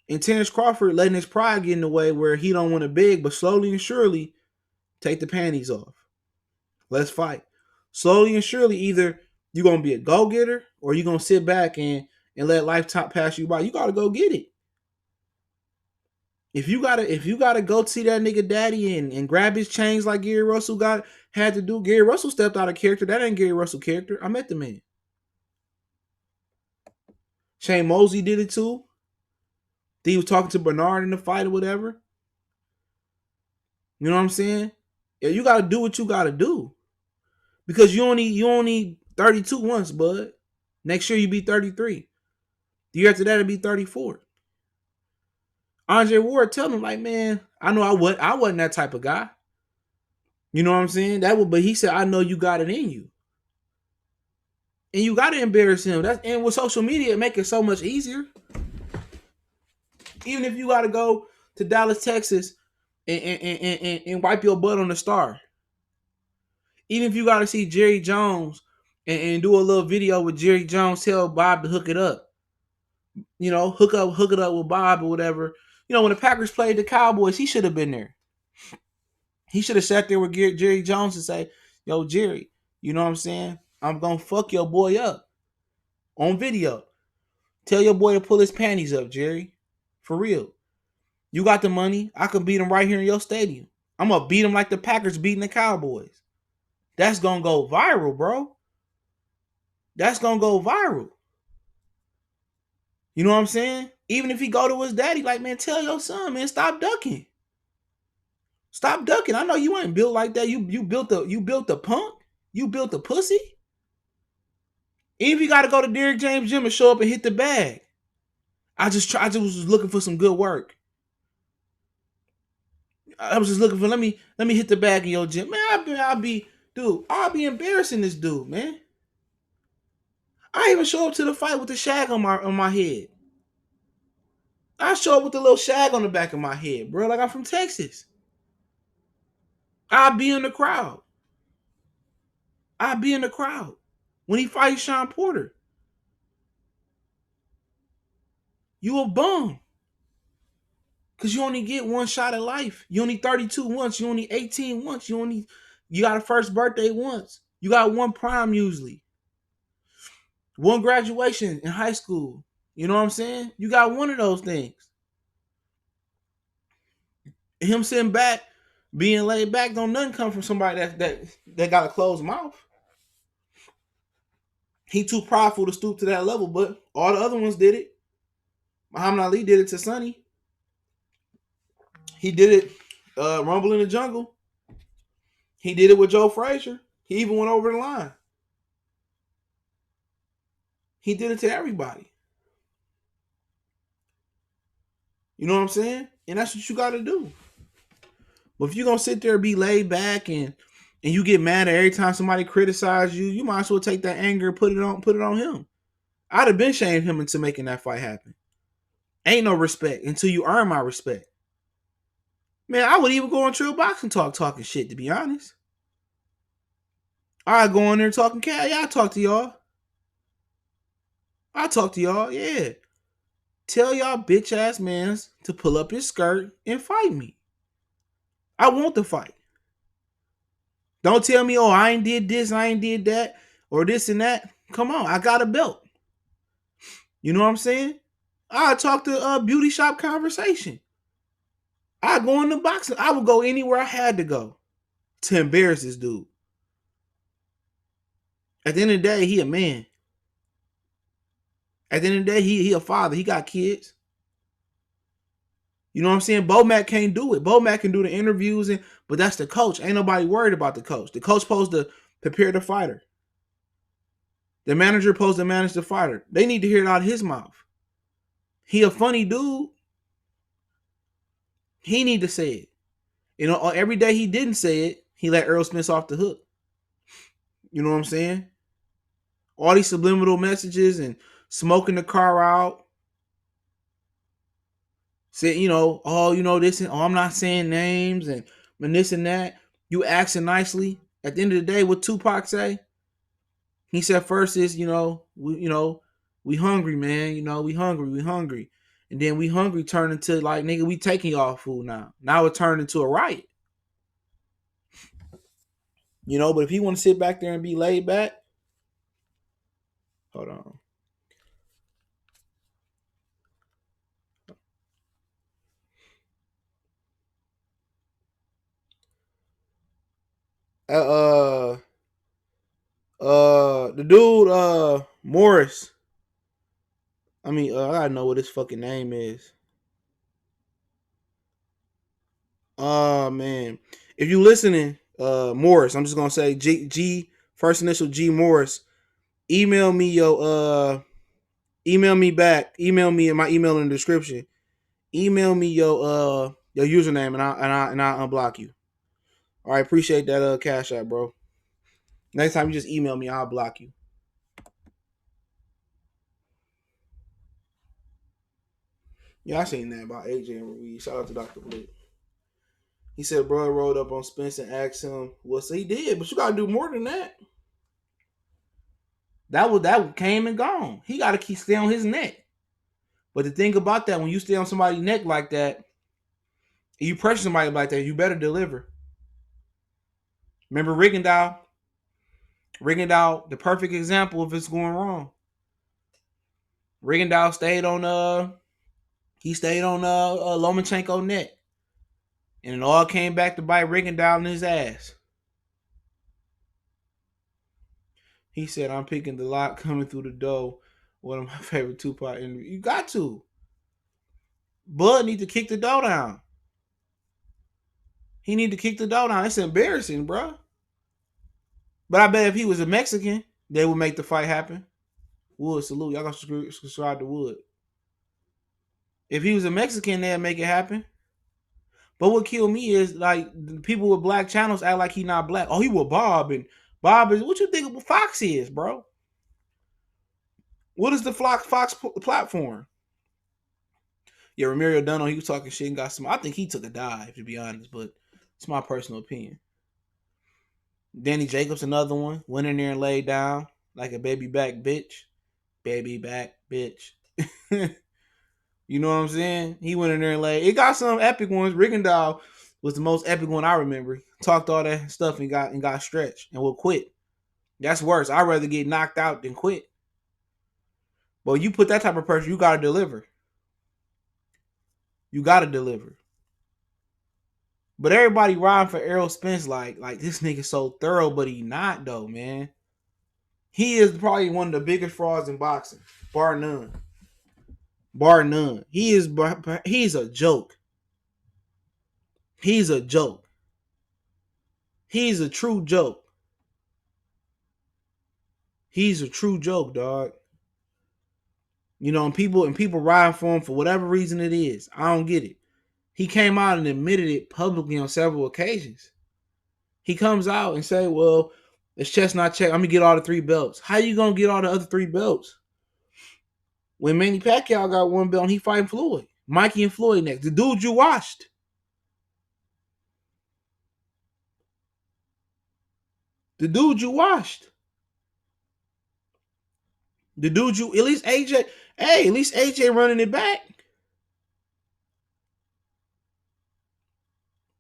And Terence Crawford letting his pride get in the way where he don't want to beg, but slowly and surely take the panties off. Let's fight. Slowly and surely, either you're gonna be a go-getter or you're gonna sit back and let life pass you by. You gotta go get it. If you gotta go see that nigga daddy and grab his chains like Gary Russell had to do. Gary Russell stepped out of character. That ain't Gary Russell character. I met the man. Shane Mosley did it too. He was talking to Bernard in the fight or whatever. You know what I'm saying? Yeah, you gotta do what you gotta do. Because you only 32 once, bud. Next year you be 33. The year after that it'll be 34. Andre Ward tell him, like, man, I know I wasn't that type of guy. You know what I'm saying? But he said, I know you got it in you. And you gotta embarrass him. And with social media, it make it so much easier. Even if you gotta go to Dallas, Texas, and wipe your butt on the Star. Even if you gotta see Jerry Jones and do a little video with Jerry Jones, tell Bob to hook it up. Hook it up with Bob or whatever. When the Packers played the Cowboys, he should have been there. He should have sat there with Jerry Jones and say, yo, Jerry, you know what I'm saying? I'm gonna fuck your boy up on video. Tell your boy to pull his panties up, Jerry. For real. You got the money. I can beat him right here in your stadium. I'm gonna beat him like the Packers beating the Cowboys. That's gonna go viral, bro. That's gonna go viral. You know what I'm saying? Even if he go to his daddy, like, man, tell your son, man, stop ducking. Stop ducking. I know you ain't built like that. You built the punk. You built the pussy. Even if you gotta go to Derrick James Gym and show up and hit the bag. I just was looking for some good work. I was just looking for let me hit the bag in your gym. Man, I'll be embarrassing this dude, man. I even show up to the fight with the shag on my head. I show up with the little shag on the back of my head, bro. Like I'm from Texas. I'll be in the crowd. When he fights Sean Porter. You a bum. Because you only get one shot at life. You only 32 once. You only 18 once. You got a first birthday once. You got one prime usually. One graduation in high school. You know what I'm saying? You got one of those things. Him sitting back, being laid back, don't nothing come from somebody that got a closed mouth. He too prideful to stoop to that level, but all the other ones did it. Muhammad Ali did it to Sonny. He did it Rumble in the Jungle. He did it with Joe Frazier. He even went over the line. He did it to everybody. You know what I'm saying? And that's what you got to do. But if you're going to sit there and be laid back and you get mad at every time somebody criticizes you, you might as well take that anger and put it on him. I'd have been shamed him into making that fight happen. Ain't no respect until you earn my respect. Man, I would even go on Trill Boxing Talk talking shit, to be honest. I'd go on there talking cat. Yeah, I'll talk to y'all. Yeah. Tell y'all bitch ass mans to pull up his skirt and fight me. I want the fight. Don't tell me, oh, I ain't did this, I ain't did that, or this and that. Come on, I got a belt. You know what I'm saying? I talk to beauty shop conversation. I go into boxing. I would go anywhere I had to go to embarrass this dude. At the end of the day, he a man. At the end of the day, he a father. He got kids. You know what I'm saying? Bo-Mac can't do it. Bo-Mac can do the interviews, but that's the coach. Ain't nobody worried about the coach. The coach supposed to prepare the fighter. The manager supposed to manage the fighter. They need to hear it out of his mouth. He a funny dude. He need to say it. You know, every day he didn't say it, he let Errol Spence off the hook. You know what I'm saying? All these subliminal messages and smoking the car out. Say, you know, oh, you know, this and oh, I'm not saying names and this and that. You asking nicely. At the end of the day, what Tupac say? He said first is, we hungry, man. You know, we hungry. And then we hungry turned into like, nigga, we taking y'all food now. Now it turned into a riot. You know, but if he want to sit back there and be laid back, hold on. The dude, Morris. I gotta know what his fucking name is. Man. If you listening, Morris, I'm just gonna say G first initial G Morris. Email me email me back. Email me in my email in the description. Email me your username and I'll unblock you. All right, appreciate that cash app, bro. Next time you just email me, I'll block you. Yeah, I seen that about AJ and Ruiz. Shout out to Dr. Blake. He said, bro, rolled up on Spence and asked him, well, so he did, but you got to do more than that. That came and gone. He got to stay on his neck. But the thing about that, when you stay on somebody's neck like that, you pressure somebody like that, you better deliver. Remember Rigondeaux? Rigondeaux, the perfect example of it's going wrong. Rigondeaux stayed on Lomachenko's neck. And it all came back to bite Rigondeaux in his ass. He said, I'm picking the lock coming through the door. One of my favorite Tupac interviews. You got to. Bud need to kick the door down. He need to kick the door down. It's embarrassing, bro. But I bet if he was a Mexican, they would make the fight happen. Wood, salute. Y'all got to subscribe to Wood. If he was a Mexican, they'd make it happen. But what killed me is, like, people with black channels act like he not black. Oh, he was Bob. And Bob is, what you think Fox is, bro? What is the Fox platform? Yeah, Ramiro Dunno, he was talking shit and got some. I think he took a dive, to be honest, but it's my personal opinion. Danny Jacobs, another one, went in there and laid down like a baby back bitch. Baby back bitch. You know what I'm saying? He went in there and it got some epic ones. Rigondeaux was the most epic one I remember. Talked all that stuff and got stretched and will quit. That's worse. I'd rather get knocked out than quit. But you put that type of pressure, you gotta deliver. You gotta deliver. But everybody riding for Errol Spence like this nigga so thorough, but he not though, man. He is probably one of the biggest frauds in boxing, bar none. Bar none. He's a joke. He's a joke. He's a true joke. He's a true joke, dog. You know, and people ride for him for whatever reason it is. I don't get it. He came out and admitted it publicly on several occasions. He comes out and say, well, it's chest not check. I'm going to get all the 3 belts. How you going to get all the other 3 belts? When Manny Pacquiao got 1 belt and he fighting Floyd. Mikey and Floyd next. The dude you watched. The dude you watched. The dude you, at least AJ, hey, at least AJ running it back.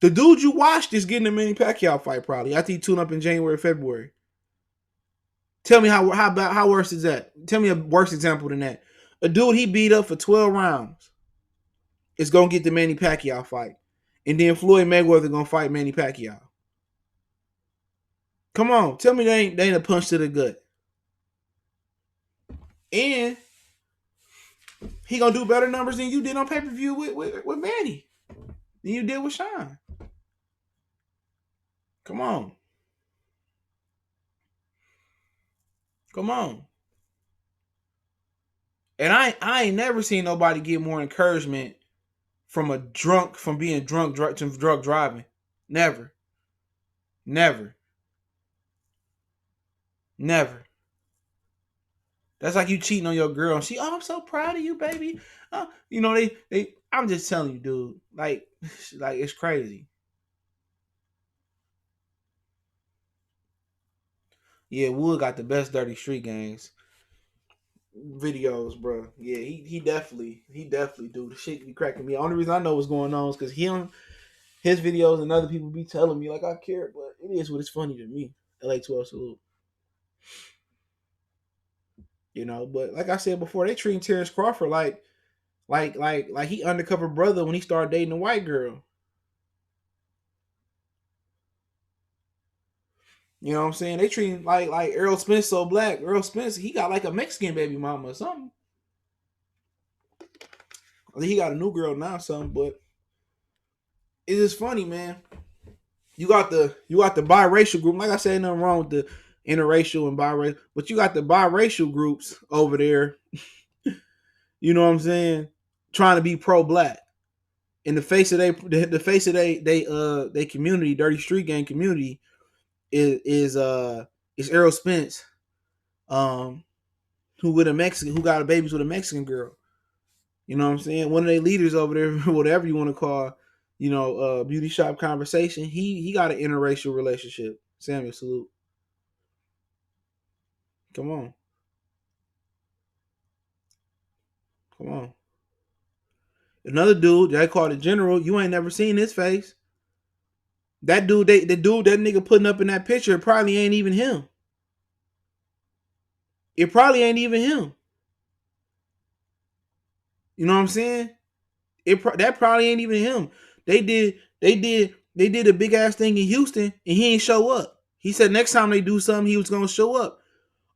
The dude you watched is getting a Manny Pacquiao fight probably after he tuned up in January, February. Tell me how worse is that? Tell me a worse example than that. A dude he beat up for 12 rounds is going to get the Manny Pacquiao fight. And then Floyd Mayweather going to fight Manny Pacquiao. Come on. Tell me they ain't a punch to the gut. And he going to do better numbers than you did on pay-per-view with Manny. Than you did with Sean. Come on. Come on. And I ain't never seen nobody get more encouragement from being drunk to drug driving. Never. Never. Never. That's like you cheating on your girl. And I'm so proud of you, baby. You know, I'm just telling you, dude. Like it's crazy. Yeah, Wood got the best dirty street gangs videos, bro. Yeah, he definitely do. The shit be cracking me. The only reason I know what's going on is because his videos and other people be telling me like I care, but it is what it's funny to me. LA 12 salute. You know, but like I said before, they treating Terence Crawford like he undercover brother when he started dating a white girl. You know what I'm saying? They treat him like Errol Spence so black. Errol Spence, he got like a Mexican baby mama or something. I think he got a new girl now or something, but it is funny, man. You got the biracial group. Like I said, nothing wrong with the interracial and biracial, but you got the biracial groups over there. You know what I'm saying? Trying to be pro-black. In the face of they community, dirty street gang community, is Errol Spence, who got a babies with a Mexican girl. You know what I'm saying? One of their leaders over there, whatever you want to call, beauty shop conversation. He got an interracial relationship. Samuel, salute. Come on. Come on. Another dude, they call the general, you ain't never seen his face. That dude, that nigga putting up in that picture, it probably ain't even him. It probably ain't even him. You know what I'm saying? That probably ain't even him. They did a big ass thing in Houston and he ain't show up. He said next time they do something, he was gonna show up.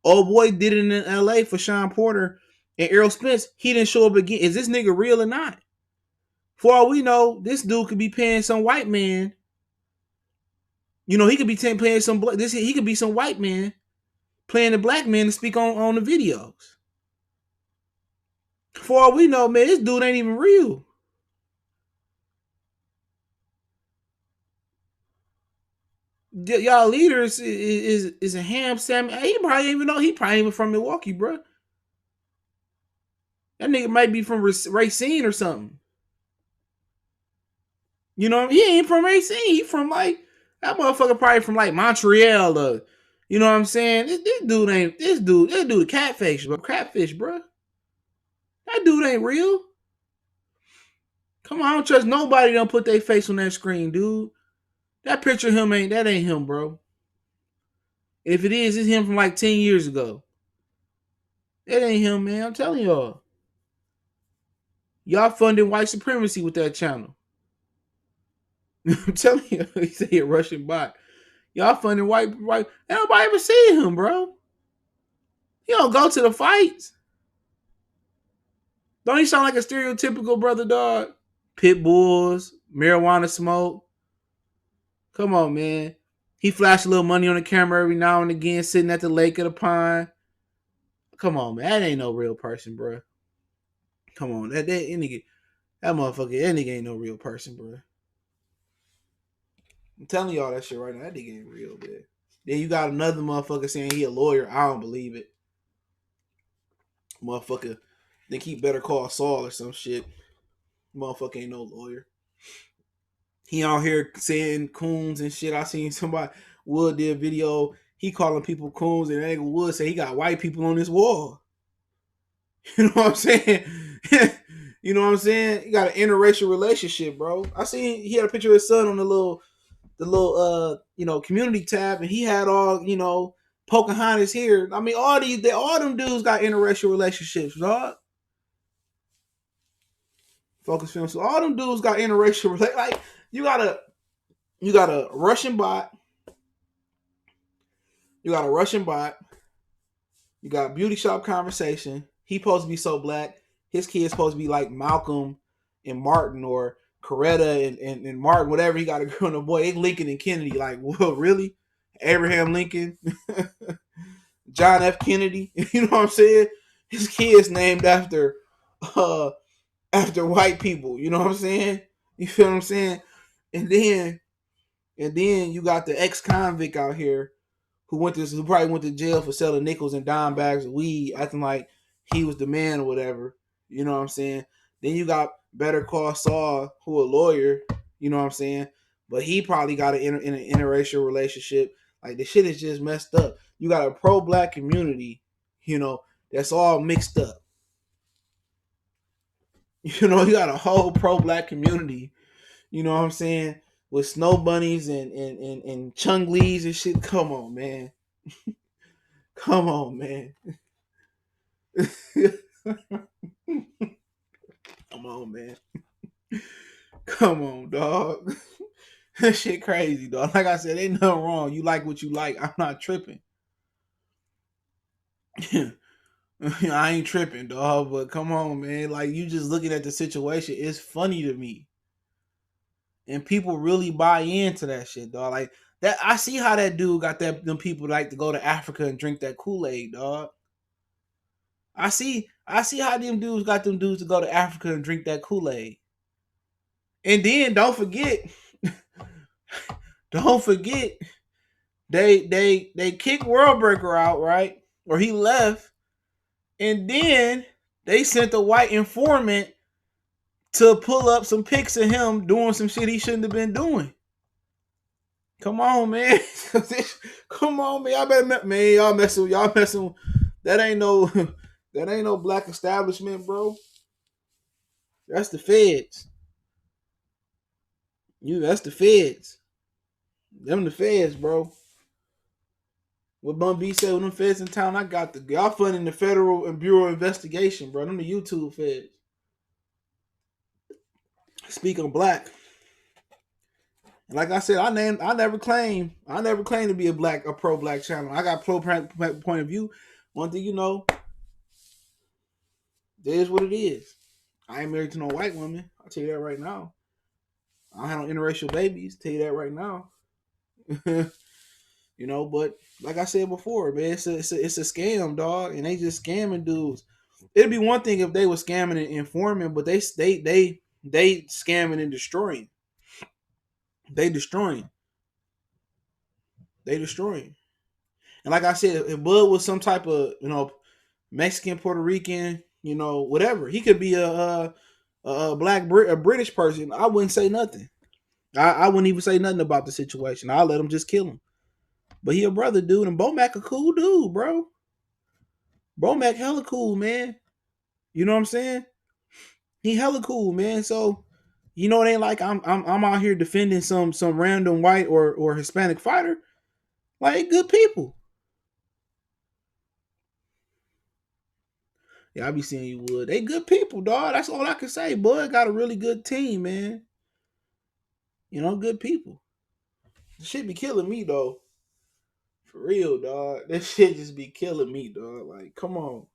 Old boy did it in LA for Sean Porter and Errol Spence. He didn't show up again. Is this nigga real or not? For all we know, this dude could be paying some white man. You know, he could be playing some he could be some white man playing the black man to speak on the videos. For all we know, man, this dude ain't even real. Y'all leaders is a ham Sam. He probably even know. He probably even from Milwaukee, bro. That nigga might be from Racine or something. You know, he ain't from Racine. He from like that motherfucker probably from like Montreal or you know what I'm saying? This dude a catfish, bro. Catfish, bro. That dude ain't real. Come on, I don't trust nobody. Don't put their face on that screen, dude. That picture of him ain't him, bro. And if it is, it's him from like 10 years ago. That ain't him, man. I'm telling y'all. Y'all funding white supremacy with that channel. I'm telling you, he said a Russian bot. Y'all funding white. Nobody ever see him, bro. He don't go to the fights. Don't he sound like a stereotypical brother dog? Pit bulls, marijuana smoke. Come on, man. He flashed a little money on the camera every now and again, sitting at the lake of the pond. Come on, man. That ain't no real person, bro. Come on. That nigga, that motherfucker, that nigga ain't no real person, bro. I'm telling y'all that shit right now. That nigga ain't real, man. Then you got another motherfucker saying he a lawyer. I don't believe it. Motherfucker think he better call Saul or some shit. Motherfucker ain't no lawyer. He out here saying coons and shit. I seen somebody, Wood did a video. He calling people coons, and nigga Wood say he got white people on his wall. You know what I'm saying? You know what I'm saying? He got an interracial relationship, bro. I seen he had a picture of his son on the little community tab, and he had all, Pocahontas here. I mean, all them dudes got interracial relationships, dog. Focus Film. So all them dudes got interracial relationships. Like you got a Russian bot. You got a Russian bot. You got Beauty Shop Conversation. He supposed to be so black. His kid's supposed to be like Malcolm and Martin, or Coretta and Martin, whatever. He got a girl and a boy. They Lincoln and Kennedy. Like, well, really? Abraham Lincoln? John F. Kennedy? You know what I'm saying? His kid's named after white people. You know what I'm saying? You feel what I'm saying? And then you got the ex-convict out here who probably went to jail for selling nickels and dime bags of weed, acting like he was the man or whatever. You know what I'm saying? Then you got Better Call Saul, who a lawyer. You know what I'm saying? But he probably got an interracial relationship. Like, the shit is just messed up. You got a pro-black community, that's all mixed up. You got a whole pro-black community. You know what I'm saying? With snow bunnies and chunglies and shit. Come on, man. Come on, man. Come on, man. Come on, dog. That shit crazy, dog. Like I said, ain't nothing wrong. You like what you like. I'm not tripping. I ain't tripping, dog. But come on, man. Like, you just looking at the situation. It's funny to me. And people really buy into that shit, dog. Like that, I see how that dude got them people like to go to Africa and drink that Kool-Aid, dog. I see how them dudes got them dudes to go to Africa and drink that Kool-Aid. And then don't forget, they kicked Worldbreaker out, right? Or he left, and then they sent a white informant to pull up some pics of him doing some shit he shouldn't have been doing. Come on, man. Come on, man. Y'all messing. That ain't no black establishment, bro. That's the feds. That's the feds. Them the feds, bro. What Bun B said, when them feds in town, I got y'all funding the Federal and Bureau of Investigation, bro. Them the YouTube feds. Speak on black. Like I said, I never claimed to be a pro-black channel. I got point of view. One thing it is what it is. I ain't married to no white woman. I'll tell you that right now. I don't have no interracial babies. Tell you that right now. But like I said before, man, it's a scam, dog, and they just scamming dudes. It'd be one thing if they were scamming and informing, but they scamming and destroying. They destroying. And like I said, if Bud was some type of, Mexican, Puerto Rican, whatever, he could be a British person. I wouldn't say nothing. I wouldn't even say nothing about the situation. I'll let him just kill him. But he a brother, dude, and Bomac a cool dude, bro. Bomac hella cool, man. You know what I'm saying? He hella cool, man. So You know, it ain't like I'm out here defending some random white or Hispanic fighter. Like, good people. Yeah, I be seeing you, Wood. They good people, dog. That's all I can say. Bud got a really good team, man. You know, good people. The shit be killing me though. For real, dog. That shit just be killing me, dog. Like, come on.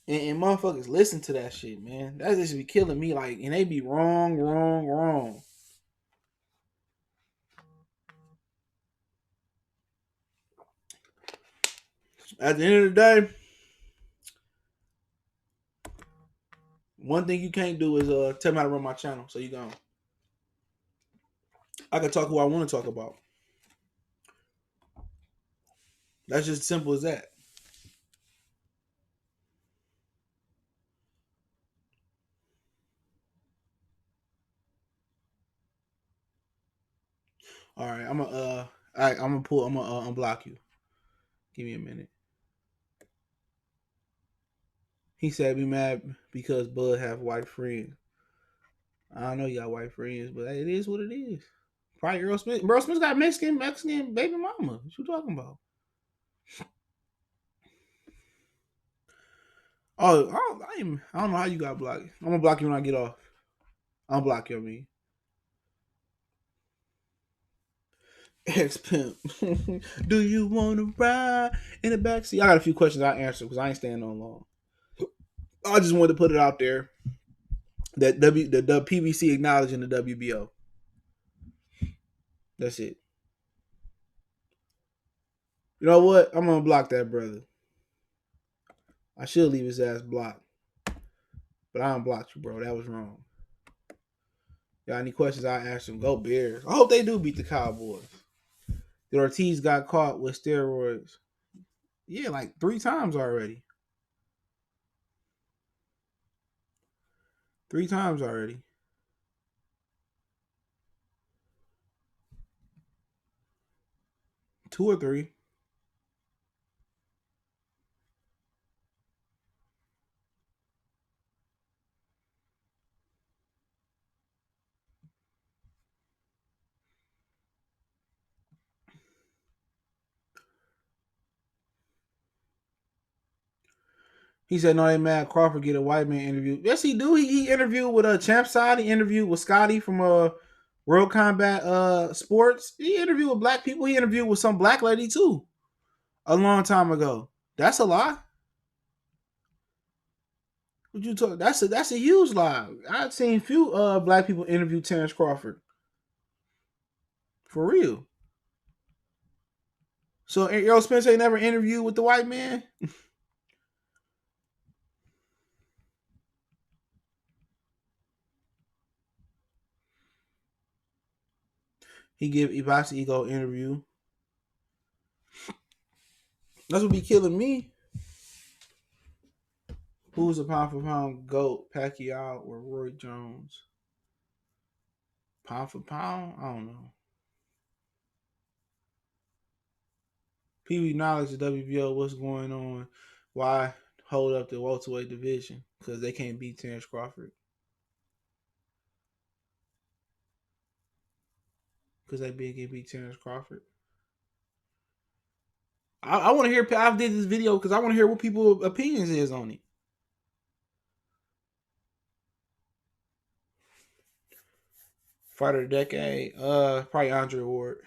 And motherfuckers listen to that shit, man. That just be killing me. Like, and they be wrong, wrong, wrong. At the end of the day, one thing you can't do is tell me how to run my channel. So you gone. I can talk who I want to talk about. That's just simple as that. All right, I'm gonna unblock you. Give me a minute. He said be mad because Bud have white friends. I know you got white friends, but it is what it is. Probably Earl Smith. Earl Smith got Mexican baby mama. What you talking about? Oh, I don't know how you got blocked. I'm gonna block you when I get off. I'll block you, I mean. Ex pimp. Do you want to ride in the backseat? I got a few questions I answer because I ain't staying on long. I just wanted to put it out there that the PBC acknowledging the WBO. That's it. You know what? I'm gonna block that brother. I should leave his ass blocked, but I unblocked you, bro. That was wrong. Got any questions? I ask him. Go Bears. I hope they do beat the Cowboys. The Ortiz got caught with steroids. Yeah, like 3 times already. 3 times already. 2 or 3. He said, no, they mad Crawford get a white man interview. Yes, he do. He interviewed with Champ Side. He interviewed with Scotty from World Combat Sports. He interviewed with black people. He interviewed with some black lady too a long time ago. That's a lie. What you talk? That's a huge lie. I've seen few black people interview Terence Crawford. For real. So Errol Spence ain't never interviewed with the white man? He give Ibasi Ego interview. That's what be killing me. Who's a pound for pound GOAT, Pacquiao or Roy Jones? Pound for pound? I don't know. People acknowledge the WBO, what's going on? Why hold up the welterweight division? Because they can't beat Terence Crawford. Because they can't beat Terence Crawford. I want to hear. I did this video because I want to hear what people's opinions is on it. Fighter of the decade, probably Andre Ward.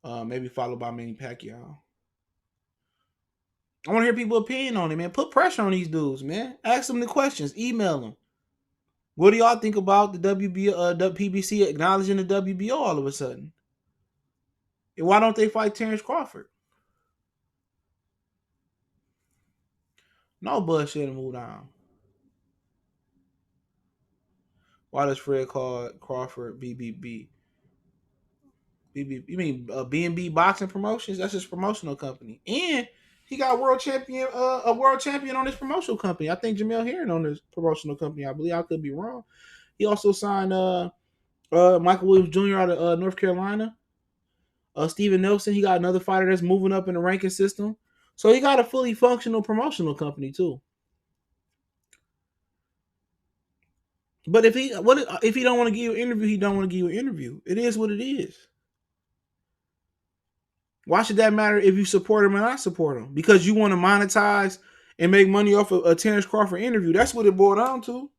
Maybe followed by Manny Pacquiao. I want to hear people's opinion on it, man. Put pressure on these dudes, man. Ask them the questions. Email them. What do y'all think about the PBC acknowledging the WBO all of a sudden? And why don't they fight Terence Crawford? No bullshit and move on. Why does Fred call Crawford BBB? BB, you mean B&B Boxing Promotions? That's his promotional company, and he got a world champion on his promotional company. I think Jamel Hearn on his promotional company. I believe. I could be wrong. He also signed Michael Williams Jr. out of North Carolina. Steven Nelson. He got another fighter that's moving up in the ranking system. So he got a fully functional promotional company too. But if he don't want to give you an interview, he don't want to give you an interview. It is what it is. Why should that matter if you support him or not support him? Because you want to monetize and make money off of a Terence Crawford interview. That's what it boiled down to.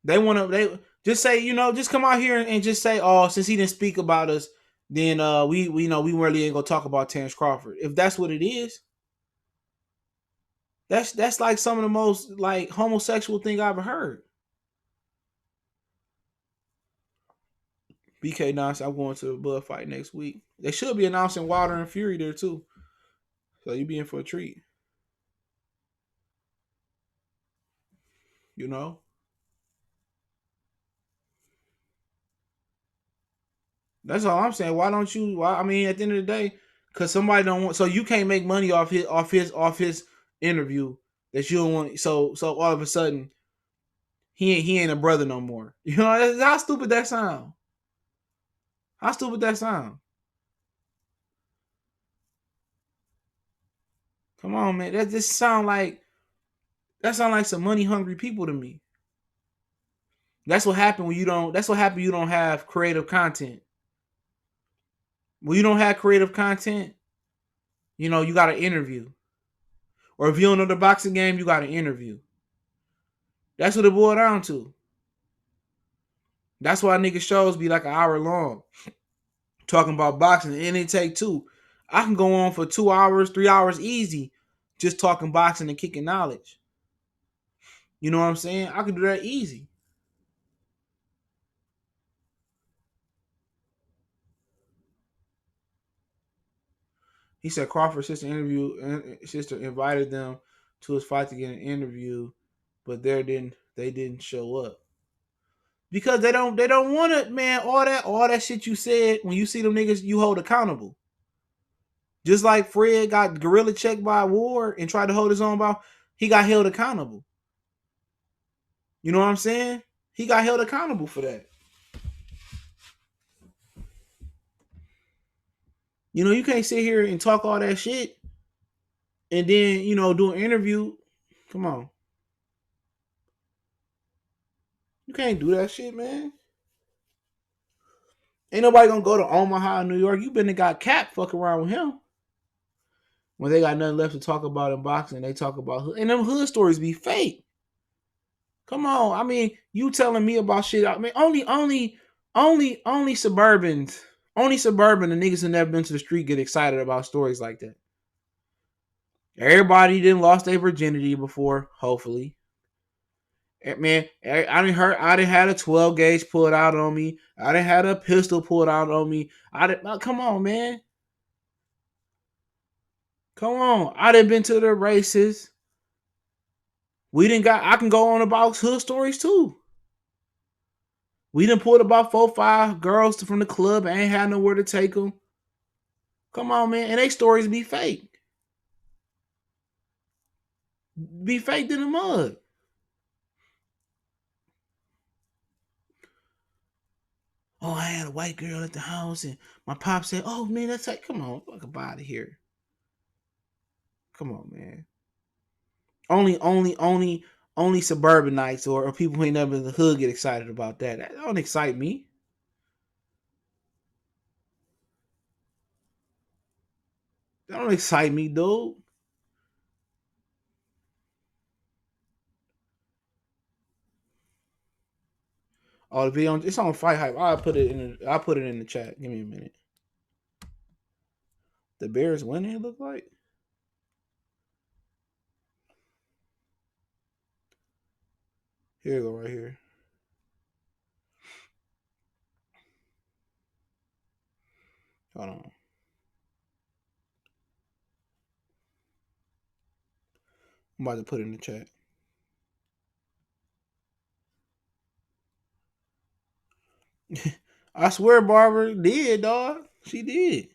They just say, just come out here and just say, oh, since he didn't speak about us, then we we really ain't gonna talk about Terence Crawford. If that's what it is, that's like some of the most like homosexual thing I've ever heard. BK announced I'm going to a Bud fight next week. They should be announcing Wilder and Fury there too. So you be in for a treat. You know? That's all I'm saying. Why don't you I mean at the end of the day, because somebody don't want, so you can't make money off his interview that you don't want, so all of a sudden he ain't a brother no more. You know, that's how stupid that sound. How stupid that sound. Come on, man. That sound like some money hungry people to me. That's what happened when you don't. That's what happened. You don't have creative content. When you don't have creative content, you got to interview. Or if you don't know the boxing game, you got to interview. That's what it boiled down to. That's why nigga shows be like an hour long, talking about boxing, and it take two. I can go on for 2 hours, 3 hours easy, just talking boxing and kicking knowledge. You know what I'm saying? I can do that easy. He said Crawford's sister invited them to his fight to get an interview, but they didn't show up because they don't want it, man. All that shit you said, when you see them niggas, you hold accountable. Just like Fred got gorilla checked by Ward and tried to hold his own ball, he got held accountable. You know what I'm saying? He got held accountable for that. You can't sit here and talk all that shit and then, do an interview. Come on. You can't do that shit, man. Ain't nobody gonna go to Omaha, New York. You been and got Cap fuck around with him. When they got nothing left to talk about in boxing, they talk about hood. And them hood stories be fake. Come on. I mean, you telling me about shit. I mean, only suburbans, the niggas who never been to the street get excited about stories like that. Everybody didn't lost their virginity before, hopefully. Man, I didn't had a 12 gauge pulled out on me. I didn't had a pistol pulled out on me. Come on, man. Come on. I done been to the races. I can go on about hood stories too. We done pulled about 4-5 girls from the club and ain't had nowhere to take them. Come on, man. And they stories be fake. Be faked in the mud. Oh, I had a white girl at the house and my pop said, oh, man, that's like, come on, fuck out of here. Come on, man. Only suburbanites or people who ain't never in the hood get excited about that. That don't excite me. That don't excite me, dude. Oh, the video, it's on Fight Hype. I'll put it in the chat. Give me a minute. The Bears winning, it look like. Here you go, right here. Hold on. I'm about to put it in the chat. I swear Barbara did, dog. She did.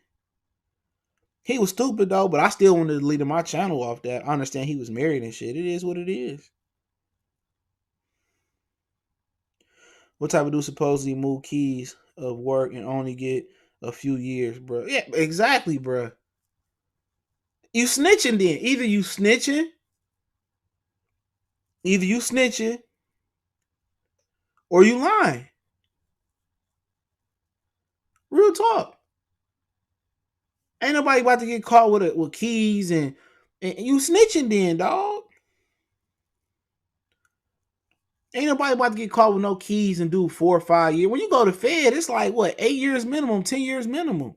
He was stupid, though, but I still wanted to delete my channel off that. I understand he was married and shit. It is what it is. What type of dude supposedly move keys of work and only get a few years, bro? Yeah, exactly, bro. You snitching then. Either you snitching, or you lying. Real talk. Ain't nobody about to get caught with keys and you snitching then, dog. Ain't nobody about to get caught with no keys and do 4 or 5 years. When you go to Fed, it's like what, 8 years minimum, 10 years minimum.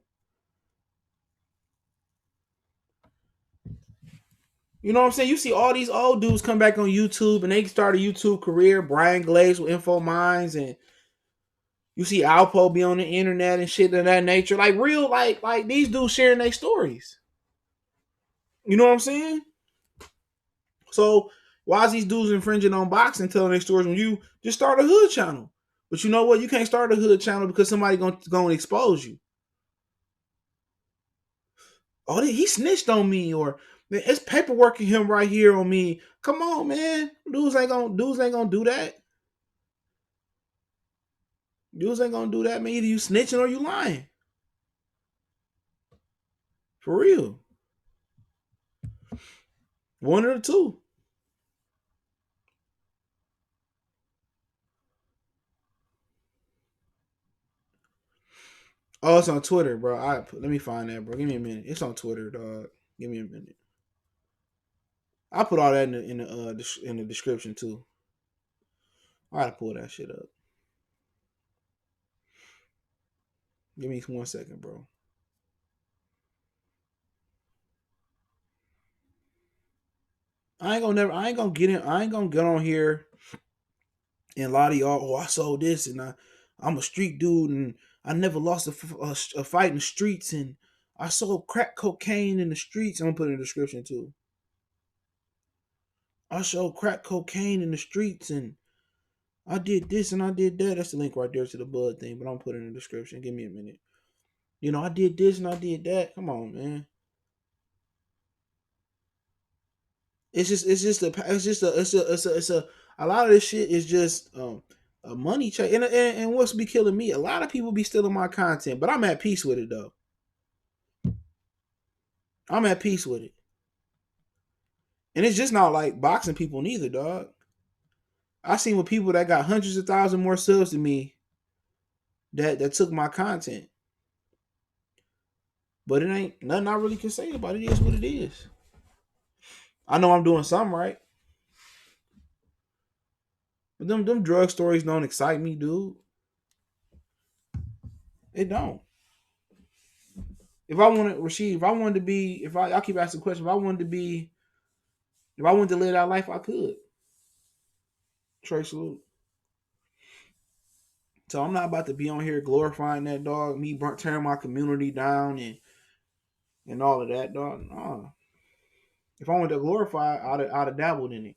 You know what I'm saying? You see all these old dudes come back on YouTube and they start a YouTube career. Brian Glaze with Info Minds, and you see Alpo be on the internet and shit of that nature. Like real, like these dudes sharing their stories. You know what I'm saying? So why is these dudes infringing on boxing, telling their stories when you just start a hood channel? But you know what? You can't start a hood channel because somebody gonna expose you. Oh, he snitched on me, or man, it's paperwork in him right here on me. Come on, man. Dudes ain't gonna do that. Dudes ain't gonna do that, man. Either you snitching or you lying. For real. One or the two. Oh, it's on Twitter, bro. Let me find that, bro. Give me a minute. It's on Twitter, dog. Give me a minute. I put all that in the description too. I gotta pull that shit up. Give me 1 second, bro. I ain't gonna get on here and a lot of y'all. Oh, I sold this, and I'm a street dude, and I never lost a fight in the streets, and I sold crack cocaine in the streets. I'm gonna put it in the description too. I sold crack cocaine in the streets, and I did this and I did that. That's the link right there to the bud thing, but I'm putting in the description. Give me a minute. You know, I did this and I did that. Come on, man. A lot of this shit is just a money check. And what's be killing me? A lot of people be stealing my content, but I'm at peace with it though. I'm at peace with it. And it's just not like boxing people neither, dog. I seen with people that got hundreds of thousands more subs than me that took my content. But it ain't nothing I really can say about it. It is what it is. I know I'm doing something right. But them drug stories don't excite me, dude. It don't. If I wanted Rashid, if I wanted to be, if I keep asking the question, if I wanted to live that life, I could. Trey salute. So I'm not about to be on here glorifying that dog, me tearing my community down and all of that, dog. Nah. If I wanted to glorify, I'd have dabbled in it.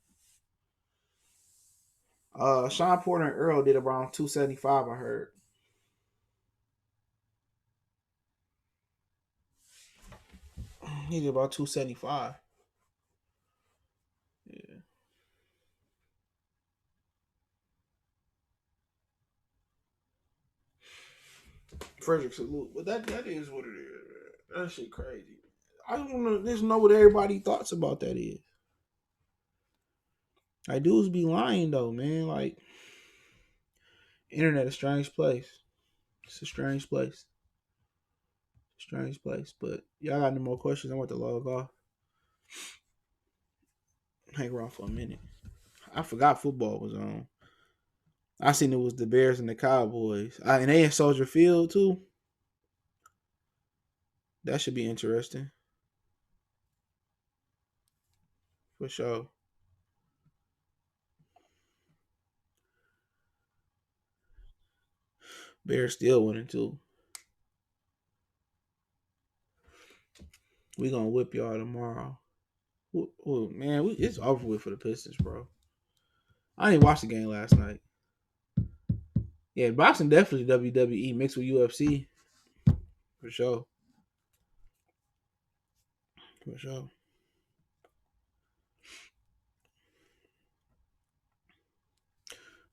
Sean Porter and Errol did around 275, I heard. He did about 275. Yeah. Frederick salute. But that is what it is, man. That shit crazy. I don't want to just know what everybody thoughts about that is. Like dudes be lying though, man. Like internet a strange place. It's a strange place. Strange place. But y'all got any more questions? I want to log off. Hang around for a minute. I forgot football was on. I seen it was the Bears and the Cowboys. And they in Soldier Field too. That should be interesting. For sure. Bears still winning too. We gonna whip y'all tomorrow. Man, it's over with for the Pistons, bro. I didn't watch the game last night. Yeah, boxing definitely WWE mixed with UFC. For sure. For sure.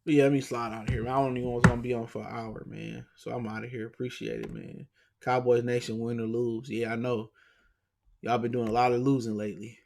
But yeah, let me slide out of here. I don't even want to be on for an hour, man. So I'm out of here. Appreciate it, man. Cowboys Nation, win or lose. Yeah, I know. Y'all been doing a lot of losing lately.